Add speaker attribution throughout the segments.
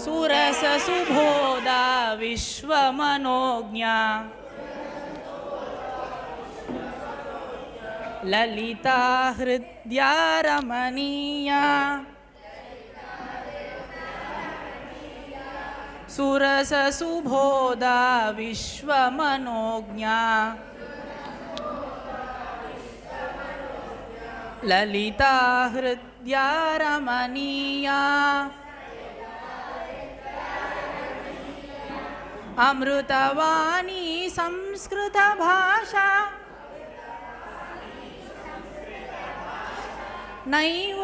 Speaker 1: सुरस सुबोधा विश्वमनोज्ञा ललिता हृद्या रमणीया सुरस सुबोधा विश्वमनोज्ञा ललिता हृद्या रमणीया अमृतवाणी संस्कृत भाषा नैव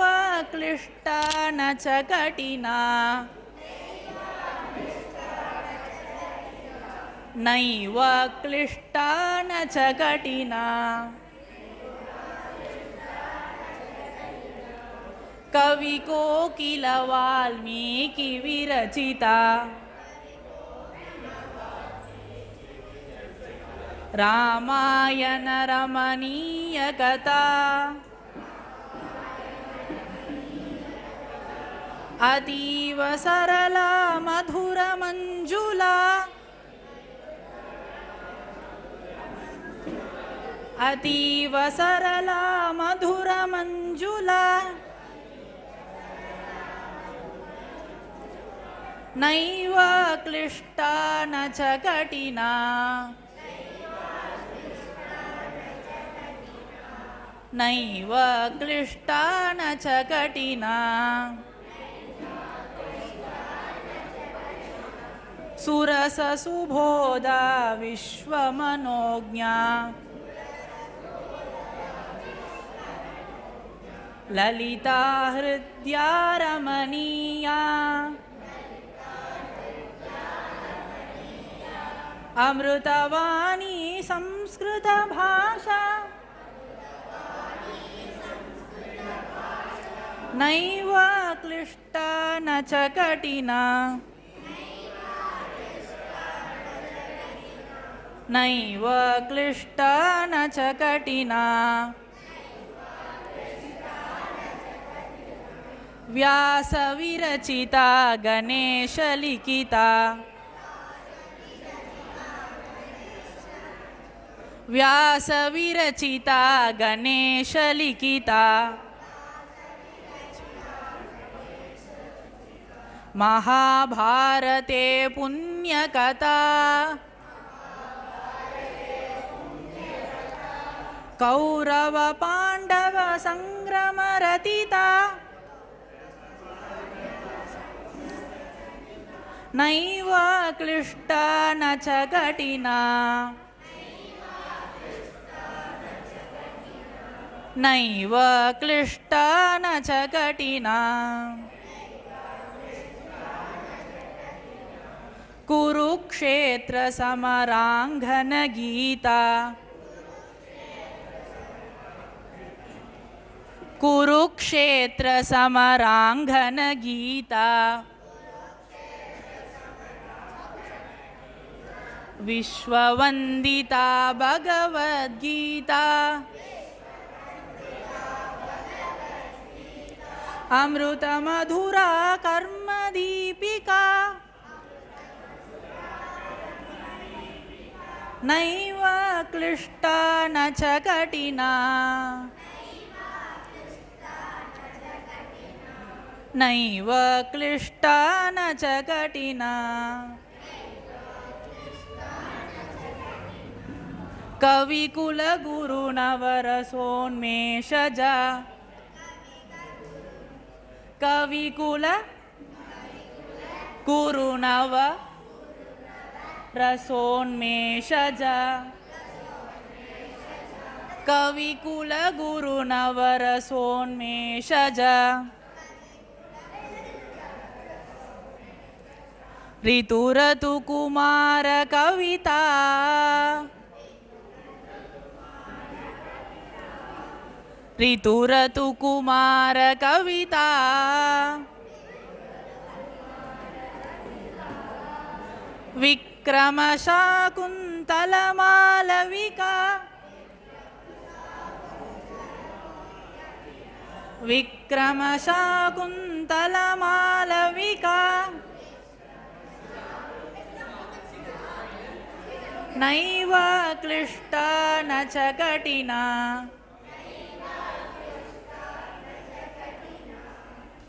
Speaker 1: क्लिष्टा न च कठिना नैव क्लिष्टा न च कठिना कवि कोकिल वाल्मीकि विरचिता रामायण रमणीय कथा अतीव सरला मधुर मंजुला अतीव सरला मधुर मंजुला नैव क्लिष्टा न च कठिना नैव क्लिष्टा न च कठिना सुरस सुबोधा विश्वमनोज्ञा ललिता हृद्या रमणीया अमृतवाणी संस्कृत भाषा नैव क्लिष्टा न च कठिना नैव क्लिष्टा न च कठिना व्यास विरचिता गणेश लिखिता व्यास विरचिता गणेश लिखिता महाभारते पुण्यकथा कौरव पांडव संग्राम रचिता नैव क्लिष्टा न च कठिना नैव क्लिष्टा न च कठिना कुरुक्षेत्र समरांगन गीता कुरुक्षेत्र समरांगन गीता विश्ववंदिता भगवद्गीता अमृत मधुरा कर्म दीपिका नैव क्लिष्टा न च कठिना नैव क्लिष्टा न च कठिना कविकुल गुरु नवरसोन्मेषजा कविकुल गुरु नव रसोन्मेषजा कविकुल गुरु नवरसोन्मेषजा ऋतुरतु कुमार कविता ऋतुरतु कुमार कविता विक्रम शाकुंतल मालविका विक्रम शाकुंतल मालविका नैव क्लिष्टा न च कठिना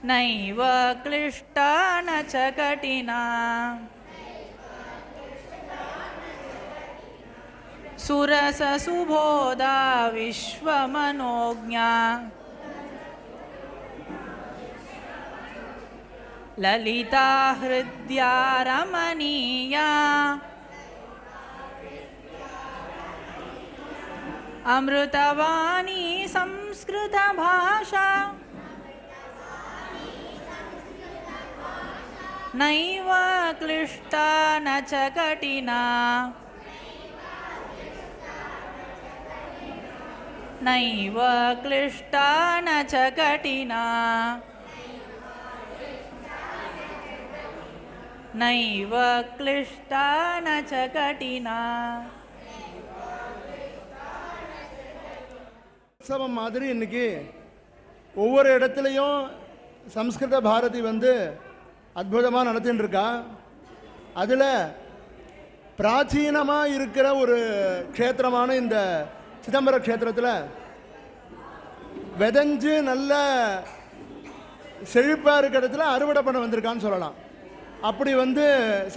Speaker 1: नैव क्लिष्टा न च कठिना सुरससुबोधा विश्वमनोज्ञा ललिता हृद्या रमणीया अमृतवाणी संस्कृतभाषा नैव क्लिष्टा न च कठिना नैव क्लिष्टा न च कठिना नैव क्लिष्टा न च कठिना
Speaker 2: உற்சவம் மாதிரி இன்னைக்கு ஒவ்வொரு இடத்துலையும் சம்ஸ்கிருத பாரதி வந்து அற்புதமாக நடத்தின்னு இருக்கா. அதில் பிராச்சீனமாக இருக்கிற ஒரு க்ஷேத்திரமான இந்த சிதம்பர க்ஷேத்திரத்தில் விதைஞ்சு நல்ல செழிப்பாக இருக்கிற இடத்துல அறுவடை பண்ண வந்திருக்கான்னு சொல்லலாம். அப்படி வந்து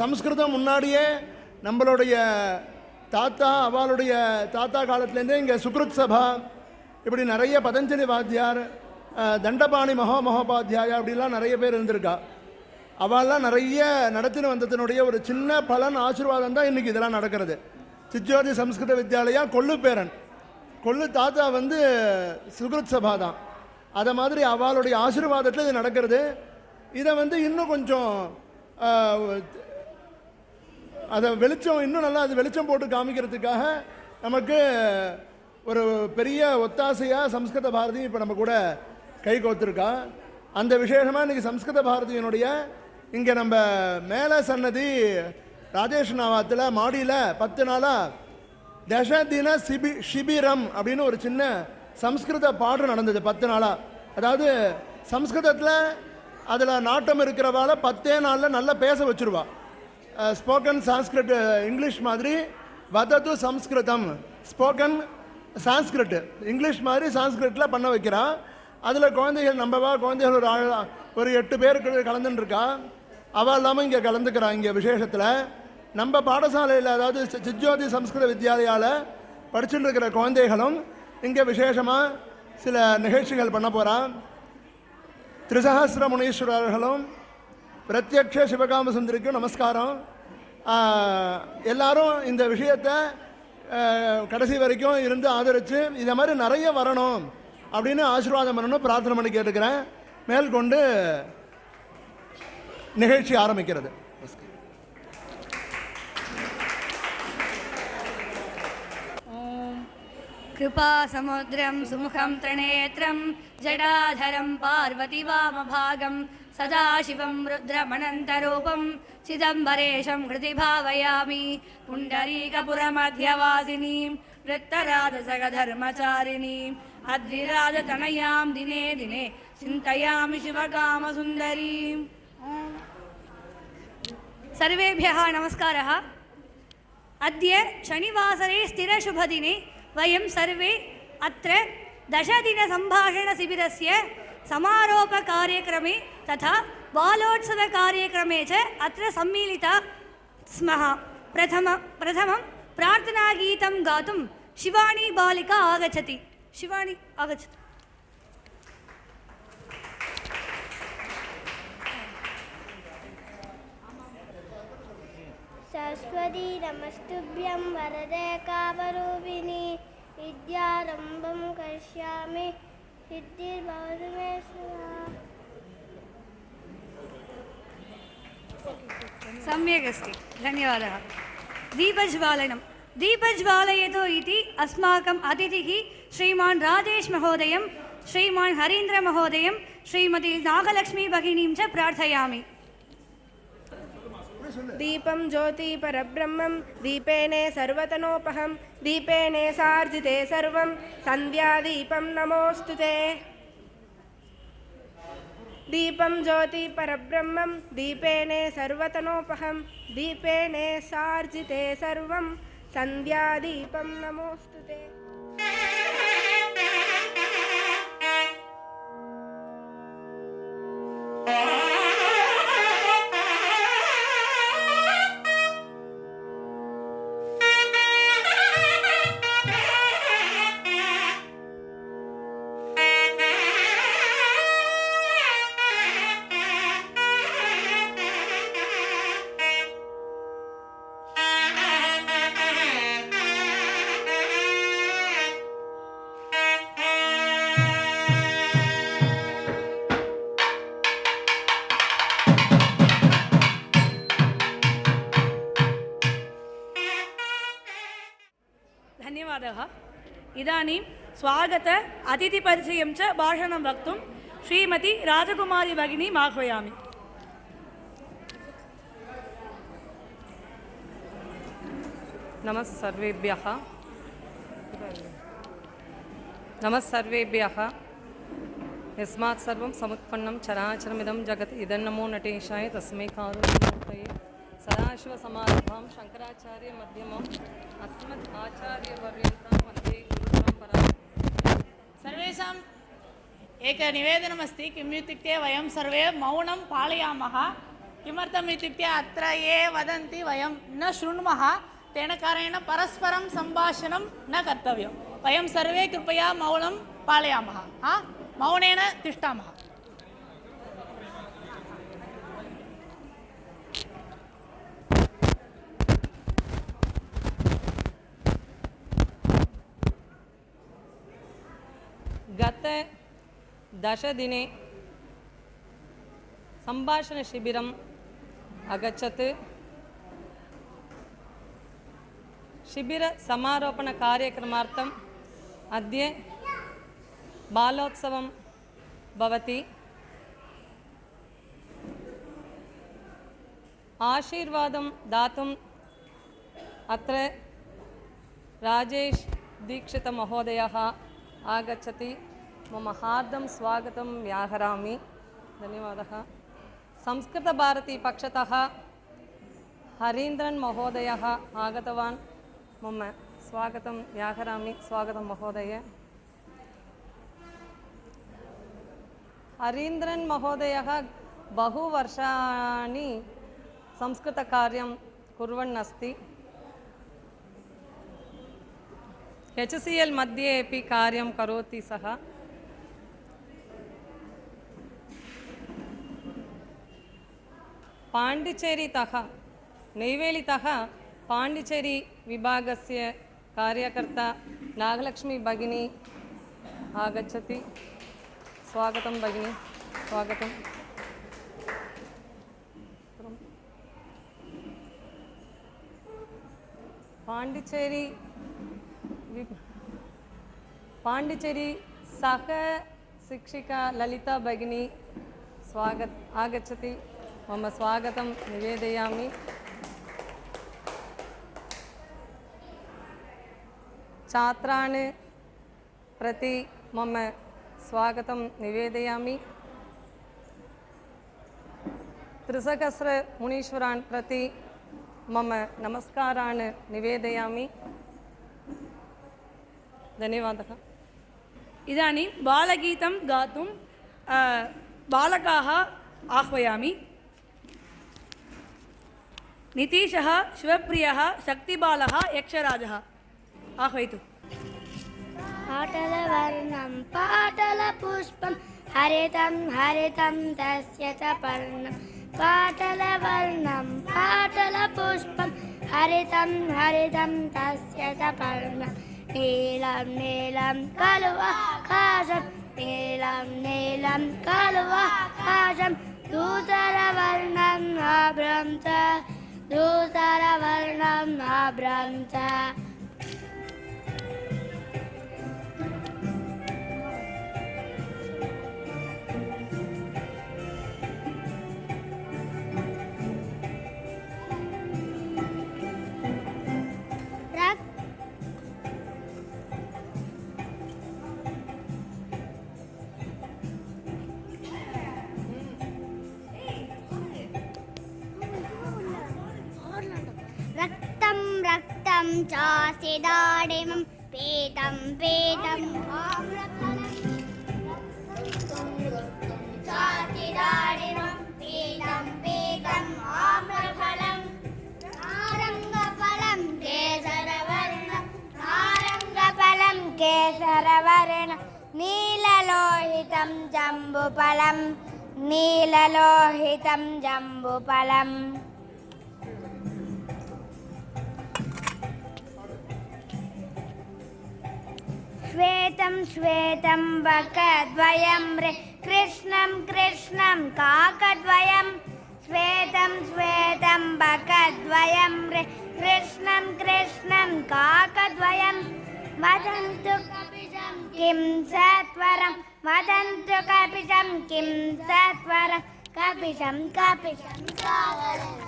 Speaker 2: சம்ஸ்கிருதம் முன்னாடியே நம்மளுடைய தாத்தா அவளுடைய தாத்தா காலத்துலேருந்தே இங்கே சுக்ருத் சபா இப்படி நிறைய பதஞ்சலி வாத்தியார் தண்டபாணி மகோபாத்தியாயா அப்படிலாம் நிறைய பேர் இருந்திருக்கா. அவள்லாம் நிறைய நடத்தின வந்ததினுடைய ஒரு சின்ன பலன் ஆசீர்வாதம் தான் இன்றைக்கி இதெல்லாம் நடக்கிறது. சித்ஜோதி சம்ஸ்கிருத வித்யாலயா கொள்ளு பேரன் கொள்ளு தாத்தா வந்து சுக்ருத் சபா தான். அதை மாதிரி அவளுடைய ஆசீர்வாதத்தில் இது நடக்கிறது. இதை வந்து இன்னும் கொஞ்சம் அதை வெளிச்சம் இன்னும் நல்லா அது வெளிச்சம் போட்டு காமிக்கிறதுக்காக நமக்கு ஒரு பெரிய ஒத்தாசையாக சம்ஸ்கிருத பாரதி இப்போ நம்ம கூட கை கோத்துருக்கா. அந்த விசேஷமாக இன்றைக்கி சம்ஸ்கிருத பாரதியினுடைய இங்கே நம்ம மேலே சன்னதி ராஜேஷ் நாவாத்தில் மாடியில் 10 நாளாக தசதின சிபிரம் அப்படின்னு ஒரு சின்ன சம்ஸ்கிருத பாடம் நடந்தது 10 நாளாக. அதாவது சம்ஸ்கிருதத்தில் அதில் நாட்டம் இருக்கிறவால 10 நாளில் நல்லா பேச வச்சுருவா. ஸ்போக்கன் சான்ஸ்கிரிட் இங்கிலீஷ் மாதிரி வதது சம்ஸ்கிருதம் ஸ்போக்கன் சான்ஸ்கிரிட் இங்கிலீஷ் மாதிரி சான்ஸ்கிரிட்டில் பண்ண வைக்கிறான். அதில் குழந்தைகள் நம்பவா குழந்தைகள் ஒரு 8 பேர் கலந்துட்டுருக்கா. அவள் இல்லாமல் இங்கே கலந்துக்கிறான். இங்கே விசேஷத்தில் நம்ம பாடசாலையில் அதாவது சித்ஜோதி சம்ஸ்கிருத வித்யாலயாவில் படிச்சுட்டு இருக்கிற குழந்தைகளும் இங்கே விசேஷமாக சில நிகழ்ச்சிகள் பண்ண போகிறான். திரிசஹஸ்ர முனீஸ்வரர்களும் பிரத்யக்ஷ சிவகாம சுந்தரிக்கும் நமஸ்காரம். எல்லாரும் இந்த விஷயத்தை கடைசி வரைக்கும் இருந்து ஆதரித்து இதை மாதிரி நிறைய வரணும் அப்படின்னு ஆசீர்வாதம் பண்ணணும் பிரார்த்தனை பண்ணி கேட்டுக்கிறேன். மேற்கொண்டு நிகழ்ச்சி ஆரம்பிக்கிறது.
Speaker 3: कृपा समुद्रं सुमुखं त्रिनेत्रं जडाधरं पार्वती वामभागं सदाशिवं रुद्रमनन्तरूपं चिदम्बरेशं हृदि भावयामि पुण्डरीकपुरमध्यवासिनीं वृत्तराजसगधर्मचारिणीम् अद्रिराजतनयां दिने दिने चिन्तयामि शिवकामसुन्दरीम्. सर्वेभ्यः नमस्कारः. अद्य शनिवासरे स्थिरशुभदिने वयं सर्वे अत्र 10 दिनसम्भाषणशिबिरस्य समारोपकार्यक्रमे तथा बालोत्सवकार्यक्रमे च अत्र सम्मिलिता स्मः. प्रथमं प्रार्थनागीतं गातुं शिवानी बालिका आगच्छति. शिवानी आगच्छतु.
Speaker 4: सरस्वती नमस्तुभ्यं वरदे कामरूपिणी विद्यारम्भं करिष्यामि सिद्धिर्भवतु मे सदा.
Speaker 3: सम्यक् अस्ति, धन्यवादः. दीपज्वालयतु इति अस्माकम् अतिथिः श्रीमान् राजेश महोदयं, श्रीमान् हरीन्द्र महोदयं, श्रीमती नागलक्ष्मी भगिनीं च प्रार्थयामि.
Speaker 5: दीपं ज्योति परब्रह्मं दीपेने सर्वतनोपहं दीपेने सार्जिते सर्वं सन्ध्यादीपं नमोऽस्तुते. दीपं ज्योति परब्रह्मं दीपेने सर्वतनोपहं दीपेने सार्जिते सर्वं सन्ध्यादीपं नमोऽस्तु ते।
Speaker 3: धन्यवादः। इदानीं स्वागत अतिथिपरिचयं च भाषणं वक्तुं श्रीमती राजकुमारी भगिनीम् आह्वयामि।
Speaker 6: नमः सर्वेभ्यः यस्मात् सर्वं समुत्पन्नं चराचरमिदं जगत् इदन्नमो नटेशाय तस्मै कारुण्यमूर्तये सदाशिवसमारम्भां शङ्कराचार्य मध्यमम् अस्मत् आचार्यपर्यन्तां वन्दे गुरुपरम्पराम्।
Speaker 1: सर्वेषाम् एकं निवेदनमस्ति। किम् इत्युक्ते वयं सर्वे मौनं पालयामः। किमर्थम् इत्युक्ते अत्र ये वदन्ति वयं न शृण्मः, तेन कारणेन परस्परं सम्भाषणं न कर्तव्यं। वयं सर्वे कृपया मौनं पालयामः, मौनेन तिष्ठामः।
Speaker 6: गत 10 दिने सम्भाषणशिबिरम् अगच्छत्। शिबिरसमारोपणकार्यक्रमार्थम् अद्य बालोत्सवं भवति। आशीर्वादं दातुम् अत्र राजेश दीक्षित महोदयः आगच्छति। मम हार्दं स्वागतं व्याहरामि। धन्यवादः। संस्कृतभारती पक्षतः हरीन्द्रन् महोदयः आगतवान्। मम स्वागतं व्याहरामि। स्वागतं महोदय। हरीन्द्रन् महोदयः बहुवर्षाणि संस्कृतकार्यं कुर्वन् अस्ति। HCL मध्ये अपि कार्यं करोति सः। पाण्डिचेरीतः नैवेलितः पाण्डिचेरी विभागस्य कार्यकर्ता नागलक्ष्मी भगिनी आगच्छति। स्वागतं भगिनी। स्वागतं। पाण्डिचेरी सह शिक्षिका ललिता भगिनी आगच्छति। मम स्वागतं निवेदयामि। छात्रान् प्रति मम स्वागतं निवेदयामि। त्रिसहस्र मुनीश्वरान् प्रति मम नमस्कारान् निवेदयामि। धन्यवादः।
Speaker 3: इदानीं बालगीतं गातुं बालकाः आह्वयामि। नितीशः, शिवप्रियः, शक्तिबालः, यक्षराजः आह्वयतु।
Speaker 4: पाटलवर्णं पाटलपुष्पं हरितं हरितं तस्य च पर्णं। पाटलवर्णं पाटलपुष्पं हरितं हरितं तस्य च पर्णं। नीलं नीलं खलु आकाशं नीलं नीलं खलु आकाशं। धूसरवर्णं आभ्रं च धूसरवर्णं आभ्रं च। रक्तं रक्तं चास्य दाडिमं पेतं पेतम् आम्रफलं चास्य दाडिमं पेतं पेतम् आम्रफलं नारङ्गफलं केसरवर्णं नारङ्गफलं केसरवर्णं नीललोहितं जम्बुफलं नीललोहितं जम्बुफलम् श्वेतं श्वेतं बकद्वयं रे कृष्णं कृष्णं काकद्वयं श्वेतं श्वेतं बकद्वयं रे कृष्णं कृष्णं काकद्वयं वदन्तु किं सत्वरं वदन्तु कपिशं किं सत्वरं कपिशं कपिशं कावरम्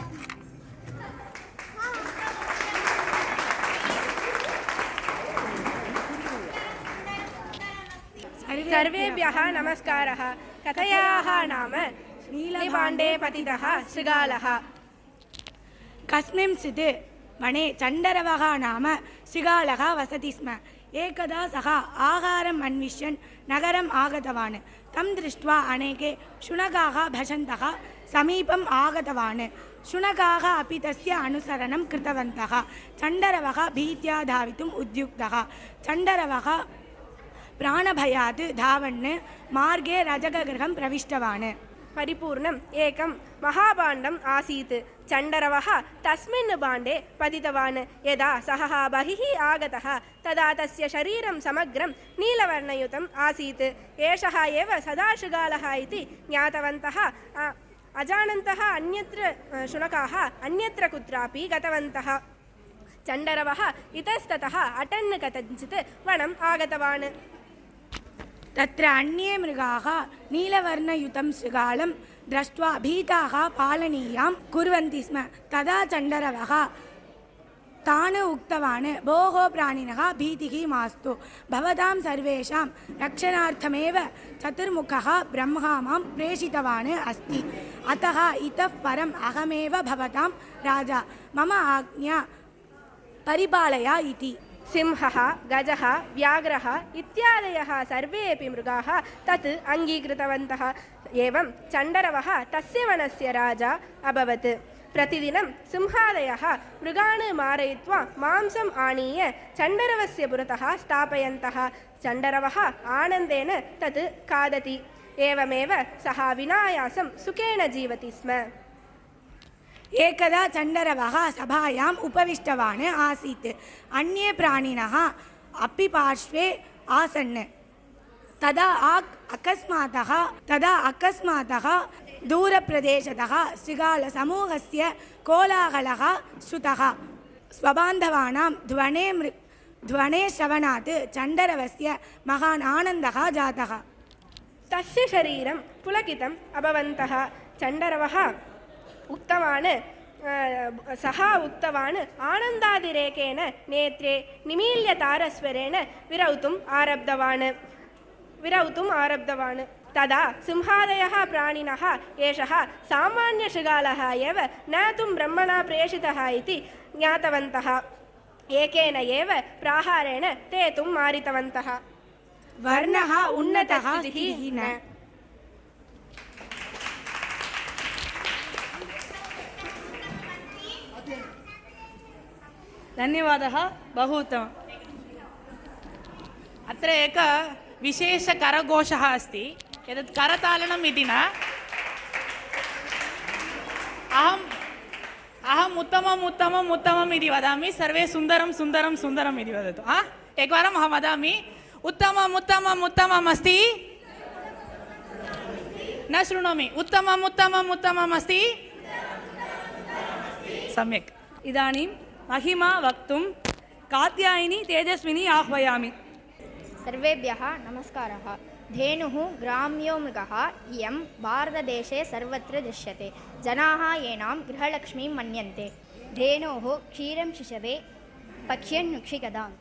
Speaker 5: सर्वेभ्यः नमस्कारः। कथयाः नाम नीलभाण्डे पतितः शृगालः।
Speaker 7: कस्मिंश्चित् वने चण्डरवः नाम शृगालः वसति स्म। एकदा सः आहारम् अन्विष्यन् नगरम् आगतवान्। तं दृष्ट्वा अनेके शुनकाः भषन्तः समीपम् आगतवान्। शुनकाः अपि तस्य अनुसरणं कृतवन्तः। चण्डरवः भीत्या धावितुम् उद्युक्तः। चण्डरवः प्राणभयात् धावन् मार्गे रजकगृहं प्रविष्टवान्।
Speaker 5: परिपूर्णम् एकं महाभाण्डम् आसीत्। चण्डरवः तस्मिन् भाण्डे पतितवान्। यदा सः बहिः आगतः तदा तस्य शरीरं समग्रं नीलवर्णयुतम् आसीत्। एषः एव सदा शृगालः इति ज्ञातवन्तः। अजानन्तः अन्यत्र शुनकाः अन्यत्र कुत्रापि गतवन्तः। चण्डरवः इतस्ततः अटन् कथञ्चित् वनम् आगतवान्।
Speaker 7: तत्र अन्ये मृगाः नीलवर्णयुतं शृगालं दृष्ट्वा भीताः पालनीयां कुर्वन्ति स्म। तदा चण्डरवः तान् उक्तवान्, भोः प्राणिनः भीतिः मास्तु, भवतां सर्वेषां रक्षणार्थमेव चतुर्मुखः ब्रह्मा मां प्रेषितवान् अस्ति। अतः इतः परम् अहमेव भवतां राजा, मम आज्ञा परिपालय इति।
Speaker 5: सिंहः गजः व्याघ्रः इत्यादयः सर्वेऽपि मृगाः तत् अङ्गीकृतवन्तः। एवं चण्डरवः तस्य वनस्य राजा अभवत्। प्रतिदिनं सिंहादयः मृगान् मारयित्वा मांसम् आनीय चण्डरवस्य पुरतः स्थापयन्तः। चण्डरवः आनन्देन तत् खादति। एवमेव सः विनायासं सुखेन जीवति स्म।
Speaker 7: एकदा चण्डरवः सभायाम् उपविष्टवान् आसीत्। अन्ये प्राणिनः अपि पार्श्वे आसन्। तदा अकस्मातः दूरप्रदेशतः शृगालसमूहस्य कोलाहलः श्रुतः। स्वबान्धवानां ध्वने श्रवणात् चण्डरवस्य महान् आनन्दः जातः।
Speaker 5: तस्य शरीरं पुलकितम् अभवन्तः। चण्डरवः सः उक्तवान्, आनन्दातिरेकेण नेत्रे निमील्य तारस्वरेण विरौतुम् आरब्धवान्। तदा सिंहादयः प्राणिनः एषः सामान्यशृगालः एव न तु ब्रह्मणा प्रेषितः इति ज्ञातवन्तः। एकेन एव प्राहारेण ते तु मारितवन्तः।
Speaker 7: वर्णः उन्नतः स्थितिः न।
Speaker 1: धन्यवादः, बहु उत्तमम्। अत्र एकः विशेषकरघोषः अस्ति। एतत् करतालनम् इति न। अहम् उत्तमम् इति वदामि, सर्वे सुन्दरम् इति वदतु। एकवारम् अहं वदामि, उत्तमम् अस्ति। न शृणोमि। उत्तमम् अस्ति। सम्यक्।
Speaker 6: इदानीं महिमा वक्तुं कात्यायिनी तेजस्विनी आह्वयामि।
Speaker 8: सर्वेभ्यः नमस्कारः। धेनुः ग्राम्यो मृगः इयं भारतदेशे सर्वत्र दृश्यते। जनाः एनां गृहलक्ष्मीं मन्यन्ते। धेनोः क्षीरं शिशवे पक्ष्यन्नुक्षिकदाम्।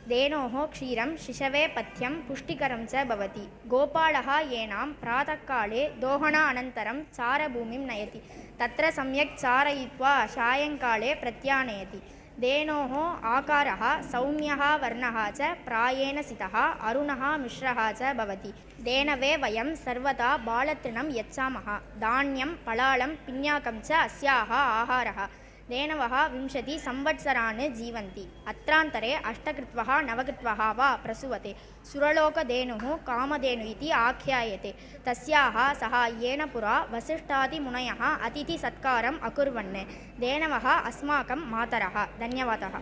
Speaker 8: धेनोः क्षीरं शिशवे पथ्यं पुष्टिकरं च भवति। गोपालः एनां प्रातःकाले दोहनानन्तरं चारभूमिं नयति। तत्र सम्यक् चारयित्वा सायङ्काले प्रत्यानयति। धेनोः आकारः सौम्यः वर्णः च प्रायेण सितः अरुणः मिश्रः च भवति। धेनवे वयं सर्वदा बालतृणं यच्छामः। धान्यं पलालं पिन्याकं च अस्याः आहारः। धेनवः 20 संवत्सरान् जीवन्ति। अत्रान्तरे 8 कृत्वः 9 कृत्वः वा प्रसूवते। सुरलोकधेनुः कामधेनु इति आख्यायते। तस्याः सहाय्येन पुरा वसिष्ठादिमुनयः अतिथिसत्कारम् अकुर्वन्। धेनवः अस्माकं मातरः। धन्यवादः।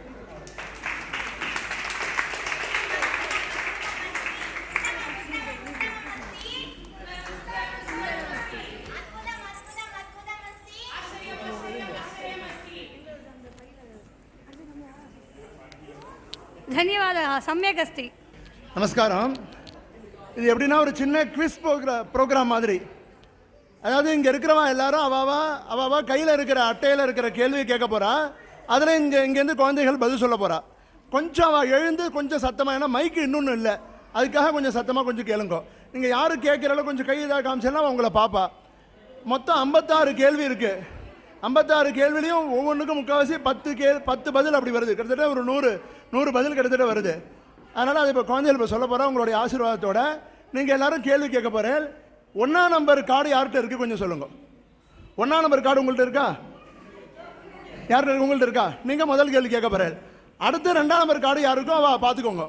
Speaker 3: धन्यवादः, सम्यक् अस्ति।
Speaker 2: நமஸ்காரம். இது எப்படின்னா ஒரு சின்ன குவிஸ் ப்ரோக்ராம் மாதிரி. அதாவது இங்கே இருக்கிறவா எல்லாரும் அவாவா கையில் இருக்கிற அட்டையில் இருக்கிற கேள்வியை கேட்க போகிறா. அதில் இங்கேருந்து குழந்தைகள் பதில் சொல்ல போகிறா. கொஞ்சம் அவள் எழுந்து கொஞ்சம் சத்தமாக, ஏன்னா மைக்கு இன்னொன்று இல்லை, அதுக்காக கொஞ்சம் சத்தமாக கொஞ்சம் கேளுங்க. நீங்கள் யார் கேட்குறாலும் கொஞ்சம் கை இதாக காமிச்சேன்னா அவங்கள பார்ப்பா. மொத்தம் 56 கேள்வி இருக்குது. 56 கேள்விலையும் ஒவ்வொன்றுக்கும் முக்கால்வாசி 10 பதில் அப்படி வருது. கிட்டத்தட்ட ஒரு 100 பதில் கிட்டத்தட்ட வருது. அதனால் அது இப்போ குழந்தைகள் இப்போ சொல்ல போகிறோம். உங்களுடைய ஆசீர்வாதத்தோட நீங்கள் எல்லாரும் கேள்வி கேட்க போகிறேன். 1ஆம் நம்பர் கார்டு யார்கிட்ட இருக்குது கொஞ்சம் சொல்லுங்கள். 1ஆம் நம்பர் கார்டு உங்கள்கிட்ட இருக்கா? யார்கிட்ட உங்கள்கிட்ட இருக்கா? நீங்கள் முதல் கேள்வி கேட்க போகிறேன். அடுத்து 2ஆம் நம்பர் கார்டு யாருக்கும் அவள் பார்த்துக்கோங்க.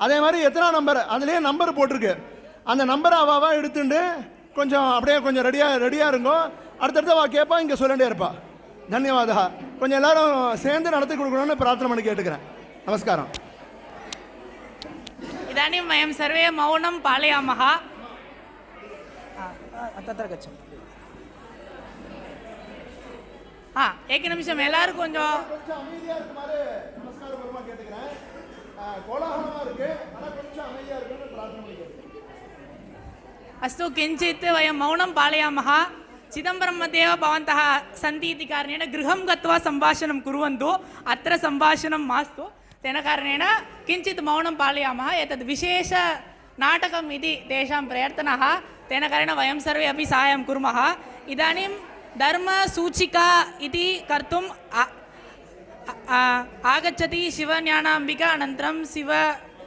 Speaker 2: அதே மாதிரி எத்தனை நம்பர் அதுலேயே நம்பர் போட்டிருக்கு, அந்த நம்பரை அவாவா எடுத்துட்டு கொஞ்சம் அப்படியே கொஞ்சம் ரெடியாக இருங்கோ. அடுத்தடுத்து அவள் கேட்பா, இங்கே சொல்லிட்டே இருப்பா. தன்யவாதா. கொஞ்சம் எல்லாரும் சேர்ந்து நடத்தி கொடுக்கணும்னு பிரார்த்தனை பண்ணி கேட்டுக்கிறேன். நமஸ்காரம்.
Speaker 1: इदानीं वयं सर्वे मौनं पालयामः.
Speaker 6: तत्र गच्छामि.
Speaker 1: एकनिमिषम् एल्लारुम கொஞ்சம்
Speaker 2: அமைதியாக இருக்குமாறு நமஸ்காரபூர்வமாக கேட்டுக்கிறேன். கோலாகலமாக இருக்குது, ஆனால் கொஞ்சம் அமைதியாக இருக்குன்னு பிரார்த்தனை பண்ணி கேட்டுக்கிறேன்.
Speaker 1: अस्तु, किञ्चित् वयं मौनं पालयामः. चिदम्बरं मध्ये एव भवन्तः सन्ति इति कारणेन गृहं गत्वा सम्भाषणं कुर्वन्तु. अत्र सम्भाषणं मास्तु. तेन कारणेन किञ्चित् मौनं पालयामः. एतद् विशेषनाटकम् इति तेषां प्रयत्नः. तेन कारणेन वयं सर्वे अपि साहाय्यं कुर्मः. इदानीं धर्मसूचिका इति कर्तुं आगच्छति शिवज्ञानाम्बिका, अनन्तरं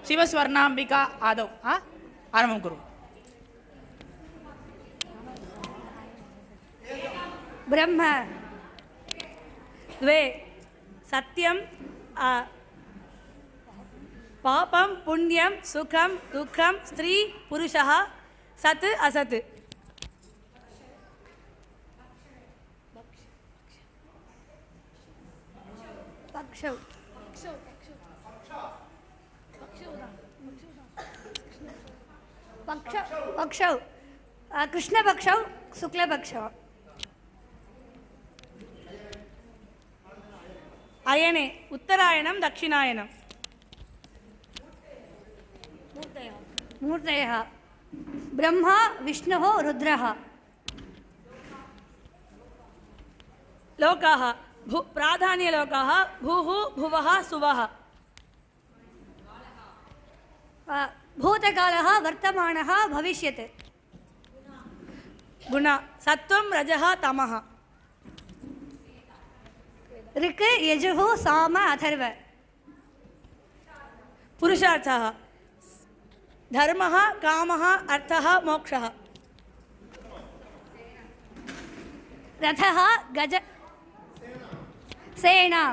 Speaker 1: शिवस्वर्णाम्बिका आदौ आरम्भं कुरु.
Speaker 3: ब्रह्म द्वे सत्यं पापं पुण्यं सुखं दुःखं स्त्री पुरुषः सत् असत्. पक्षौ पक्षौ कृष्णपक्षौ शुक्लपक्षौ. अयने उत्तरायणं दक्षिणायनं. मूर्तयः ब्रह्मा विष्णुः रुद्रः. लोकाः प्राधान्यलोकाः भूः भुवः सुवः. भूतकालः वर्तमानः भविष्यत्. गुण सत्वं रजः तमः. ऋक् यजुः साम अथर्व. पुरुषार्थः धर्मः कामः अर्थः मोक्षः. रथः गज सेना.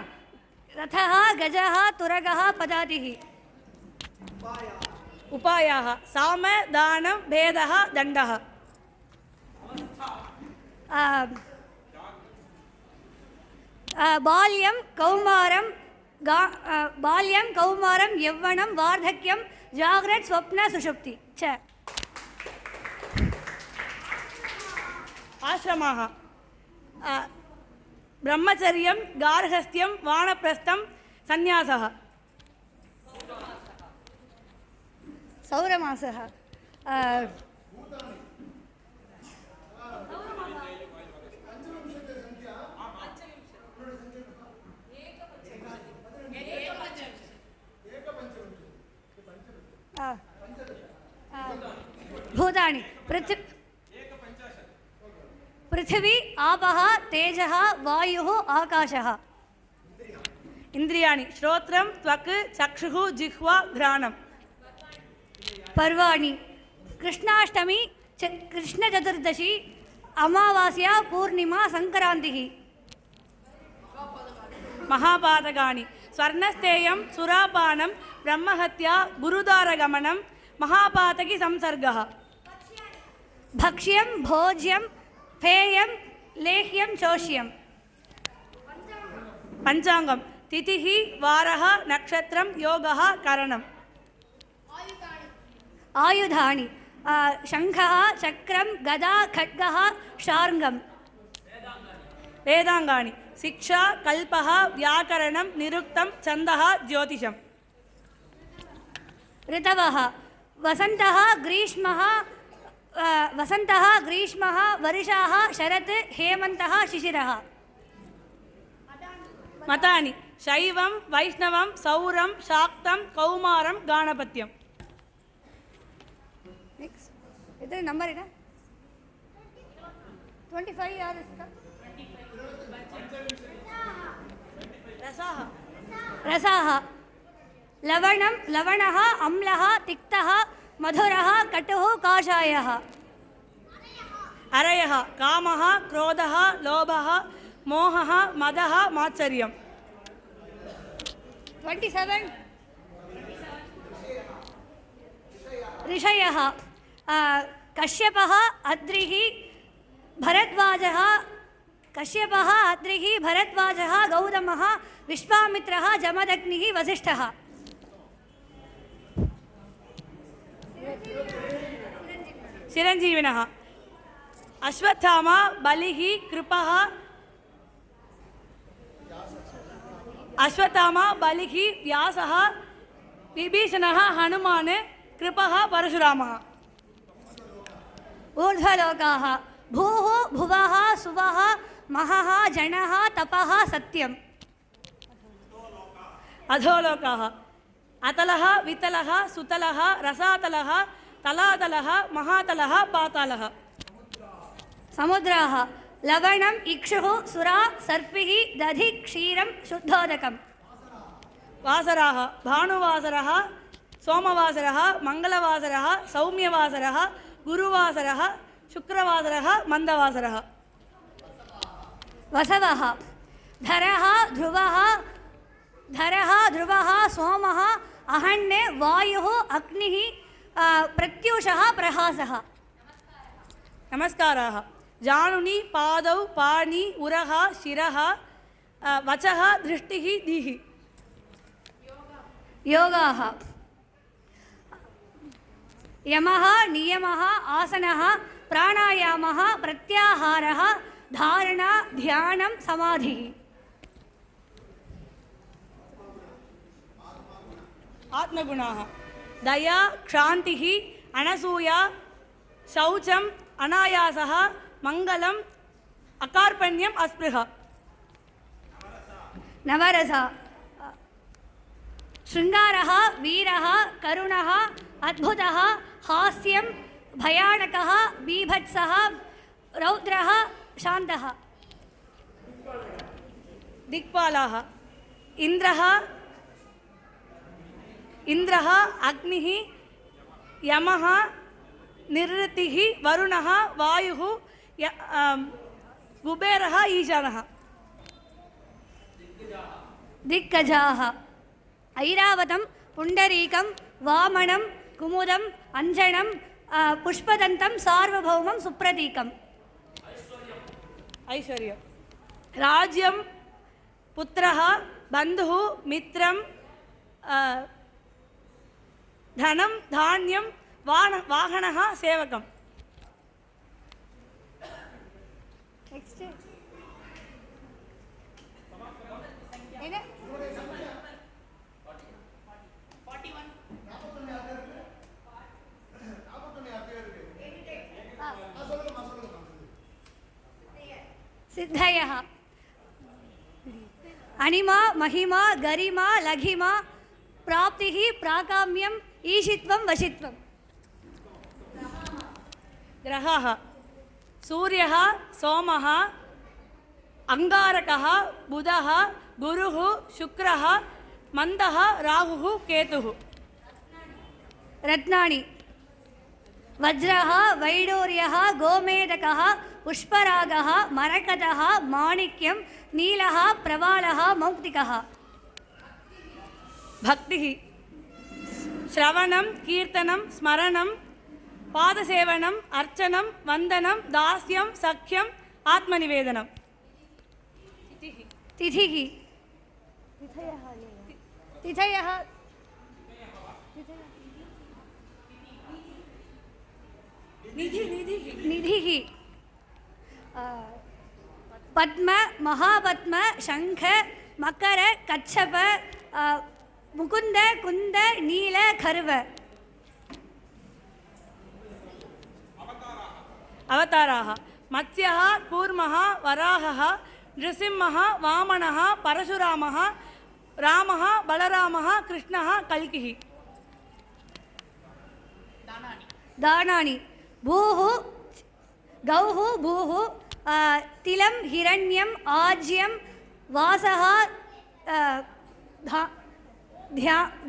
Speaker 3: रथः गजः तुरगः पदातिः. उपायाः साम दानं भेदः दण्डः. बाल्यं कौमारं यौवनं वार्धक्यं जाग्रत् स्वप्न सुषुप्ति च. आश्रमाः ब्रह्मचर्यं गार्हस्थ्यं वानप्रस्थं सन्यासः. सौरमासः भूतानि पृथिवी आपः तेजः वायुः आकाशः.
Speaker 6: इन्द्रियाणि श्रोत्रं त्वक् चक्षुः जिह्वा घ्राणम्
Speaker 3: पर्वाणि कृष्णाष्टमी कृष्णचतुर्दशी अमावास्या पूर्णिमा संक्रान्तिः
Speaker 6: महापातकानि स्वर्णस्तेयं सुरापानं ब्रह्महत्या गुरुदारगमनं महापातकी संसर्गः
Speaker 3: भक्ष्यं भोज्यं पेयं लेह्यं चोष्यं
Speaker 6: पञ्चाङ्गं तिथिः वारः नक्षत्रं योगः करणम्
Speaker 3: आयुधानि शङ्खः चक्रं गदा खड्गः शार्ङ्गम्
Speaker 6: वेदाङ्गानि शिक्षा कल्पः व्याकरणं निरुक्तं छन्दः ज्योतिषम्
Speaker 3: ऋतवः वसन्तः ग्रीष्मः वर्षाः शरत् हेमन्तः शिशिरः
Speaker 6: मतानि शैवं वैष्णवं सौरं शाक्तं कौमारं गाणपत्यम्
Speaker 3: இது நம்பர் என்ன 25 யார்
Speaker 6: रसाः
Speaker 3: रसाः लवणः अम्लः तिक्तः मधुरः कटुः काषायः
Speaker 6: अरयः कामः क्रोधः लोभः मोहः मदः मात्सर्यम्
Speaker 3: 27 ऋषयः कश्यपः अद्रिः भरद्वाजः गौतमः विश्वामित्रः जमदग्निः वसिष्ठः
Speaker 6: चिरञ्जीविनः अश्वत्थामा बलिः कृपः व्यासः विभीषणः हनुमान् कृपः परशुरामः
Speaker 3: ऊर्ध्वलोकाः भूः भुवः सुवः महः जनः तपः सत्यम्
Speaker 6: अधोलोकाः अतलः वितलः सुतलः रसातलः तलातलः महातलः पातालः
Speaker 3: समुद्राः लवणम् इक्षुः सुरा सर्पिः दधि क्षीरं शुद्धोदकम्
Speaker 6: वासराः भानुवासरः सोमवासरः मङ्गलवासरः सौम्यवासरः गुरुवासरः शुक्रवासरः मन्दवासरः
Speaker 3: वसवः धरः ध्रुवः सोमः अहन्ने वायुः अग्निः प्रत्यूषः प्रहासः
Speaker 6: नमस्काराः जानुनि पादौ पाणि उरः शिरः वचः दृष्टिः दीः
Speaker 3: योगाः यमः नियमः आसनः प्राणायामः प्रत्याहारः धारणा ध्यानं समाधिः
Speaker 6: आत्मगुणाः दया क्षान्तिः अनसूया शौचम् अनायासः मङ्गलम् अकार्पण्यम् अस्पृहा
Speaker 3: नवरसा शृङ्गारः वीरः करुणः अद्भुतः हास्यं भयानकः बीभत्सः रौद्रः शान्तः
Speaker 6: दिक्पालाः इन्द्रः अग्निः यमः निरृतिः वरुणः वायुः कुबेरः ईशानः
Speaker 3: दिग्गजाः ऐरावतं पुण्डरीकं वामनं कुमुदम् अञ्जनं पुष्पदन्तं सार्वभौमं सुप्रतीकम्
Speaker 6: ऐश्वर्यं राज्यं पुत्रः बन्धुः मित्रं धनं धान्यं वाहनः सेवकम्
Speaker 3: सिद्धयः अणिमा महिमा गरिमा लघिमा प्राप्तिः प्राकाम्यम् ईशित्वं वशित्वम्
Speaker 6: ग्रहाः सूर्यः सोमः अङ्गारकः बुधः
Speaker 3: गुरुः शुक्रः मन्दः राहुः केतुः रत्नानि वज्रः वैडूर्यः गोमेदकः पुष्परागः मरकतः माणिक्यं नीलः प्रवालः मौक्तिकः भक्तिः श्रवणं कीर्तनं स्मरणं पादसेवनम् अर्चनं वन्दनं दास्यं सख्यम् आत्मनिवेदनं तिथिः तिथयः निधिः पद्म महापद्म शंख मकर कच्छप मुकुंद कुंद नील खर्व अवताराः मत्स्यः कूर्मः वराहः नृसिंहः वामनः परशुरामः रामः बलरामः कृष्णः कल्किः दानानि भूः गौः भूः तिलं हिरण्यम् आज्यं वासः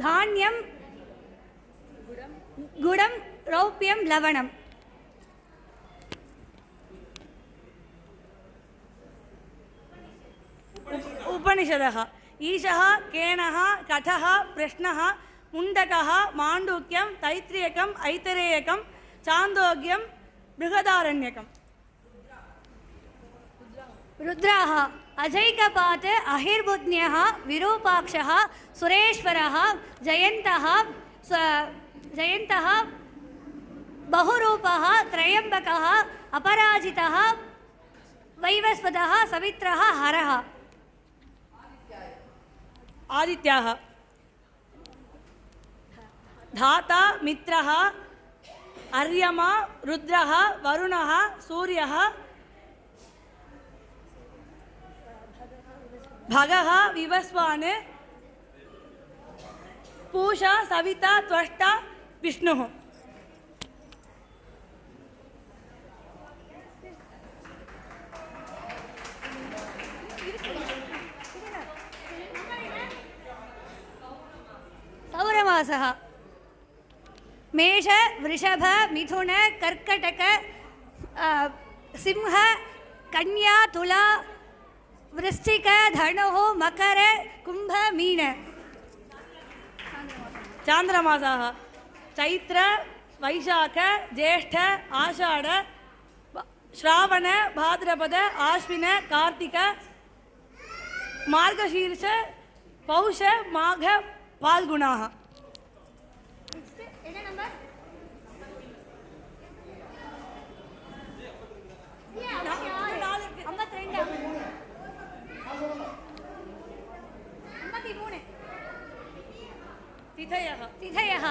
Speaker 3: धान्यं गुडं रौप्यं लवणम् उपनिषदः ईशः केनः कथः प्रश्नः मुण्डकः माण्डूक्यं तैत्रियकम् ऐतरेयकं चान्दोग्यं बृहदारण्यकम् रुद्राः अजैकपात अहिर्बुध्न्यः विरूपाक्षः सुरेश्वरः जयन्तः बहुरूपः त्रयम्बकः अपराजितः वैवस्वतः सवित्रः हरः आदित्याः धाता मित्रः अर्यमा रुद्रः वरुणः सूर्यः भगः विवस्वान् पूषा सविता त्वष्टा विष्णुः सौरमासः मेष वृषभ मिथुन कर्कटक सिंह कन्या तुला वृश्चिक धनुः मकर कुंभ मीन चांद्रमासाः चैत्र वैशाख ज्येष्ठ आषाढ़ श्रावण भाद्रपद आश्विन कार्तिक मार्गशीर्ष पौष माघ फाल्गुणाः तिथयः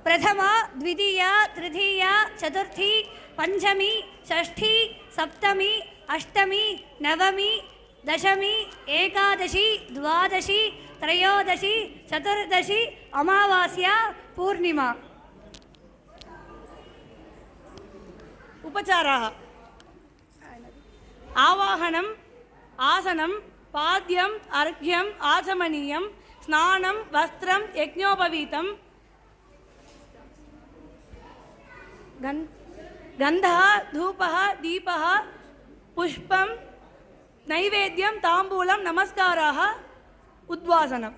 Speaker 3: प्रथमा द्वितीया तृतीया चतुर्थी पंचमी षष्ठी सप्तमी अष्टमी नवमी दशमी एकादशी द्वादशी त्रयोदशी चतुर्दशी अमावास्या पूर्णिमा उपचाराः आवाहनम् आसनं पाद्यम् अर्घ्यम् आचमनीयं स्नानं वस्त्रं यज्ञोपवीतं गन्धः धूपः दीपः पुष्पं नैवेद्यं ताम्बूलं नमस्काराः उद्वासनं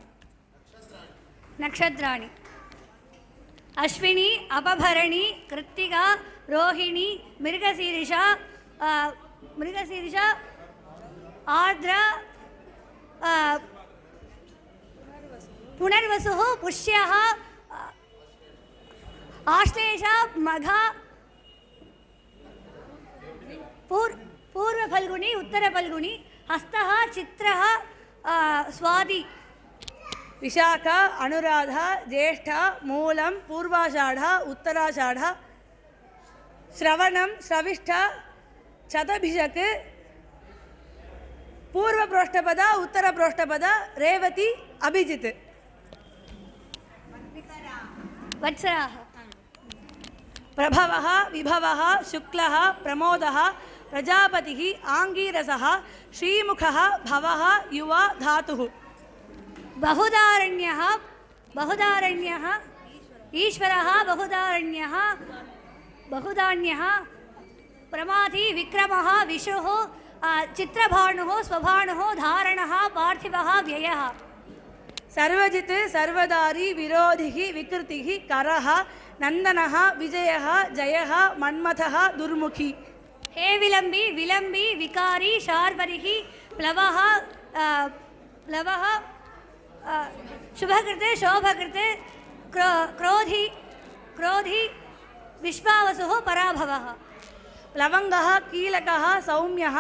Speaker 3: नक्षत्राणि अश्विनी अपभरणी कृत्तिका रोहिणी मृगशीर्षा आर्द्र पुनर्वसुः पुष्यः आश्लेषा मघा पूर्वफल्गुनी उत्तरफल्गुनी हस्तः चित्रः स्वाति विशाख अनुराधा ज्येष्ठ मूलं पूर्वाषाढ़ उत्तराषाढ़ श्रवणं श्रविष्ठ शतभिषक पूर्वप्रोष्ठपद उत्तरप्रोष्ठपद रेवती अभिजित् वत्सराः प्रभवः विभवः शुक्लः प्रमोदः प्रजापतिः आङ्गीरसः श्रीमुखः भवः युवा धातुः बहुधारण्यः बहुधारण्यः ईश्वरः बहुधारण्यः बहुधान्यः प्रमाथि विक्रमः विशुः चित्रभानुः स्वभानुः धारणः पार्थिवः व्ययः
Speaker 7: सर्वजित् सर्वदारी विरोधिः विकृतिः करः नन्दनः विजयः जयः मन्मथः दुर्मुखी
Speaker 3: हे विलम्बी विलम्बी विकारी शार्वरिः प्लवः प्लवः शुभकृते शोभकृते क्रोधी क्रोधी विश्वावसुः पराभवः
Speaker 7: लवङ्गः कीलकः सौम्यः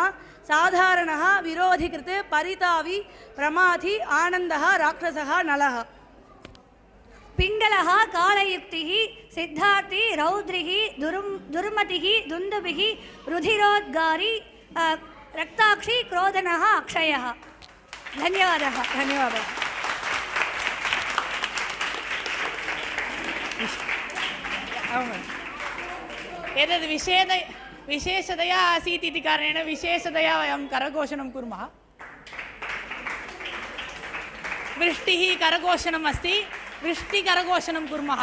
Speaker 7: साधारणः विरोधिकृते परितावी प्रमाथि आनन्दः राक्षसः नलः
Speaker 3: पिङ्गलः कालयुक्तिः सिद्धार्थी रौद्रिः दुर्मतिः दुन्दुभिः रुधिरोद्गारी रक्ताक्षी क्रोधनः अक्षयः धन्यवादः धन्यवादः
Speaker 1: एतद् विशेषतया आसीत् इति कारणेन विशेषतया वयं करघोषणं कुर्मः वृष्टिः करघोषणम् अस्ति वृष्टिकरघोषणं कुर्मः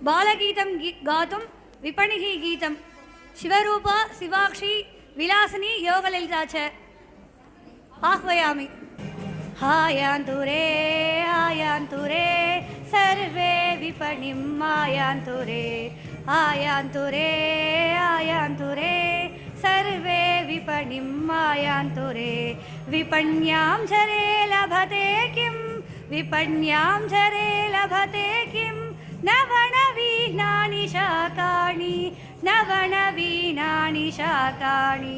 Speaker 3: बालगीतं गातुं विपणिः गीतं शिवरूपा शिवाक्षी विलासिनी योगललिता च आह्वयामि आयान्तुरे आयान्तुरे सर्वे विपणिं आयान्तुरे आयान्तुरे आयान्तुरे सर्वे विपणिं आयान्तुरे विपण्यां झरे लभते किं विपण्यां झरे लभते किं नवनवीनानि शाकानि नवनवीनानि शाकानि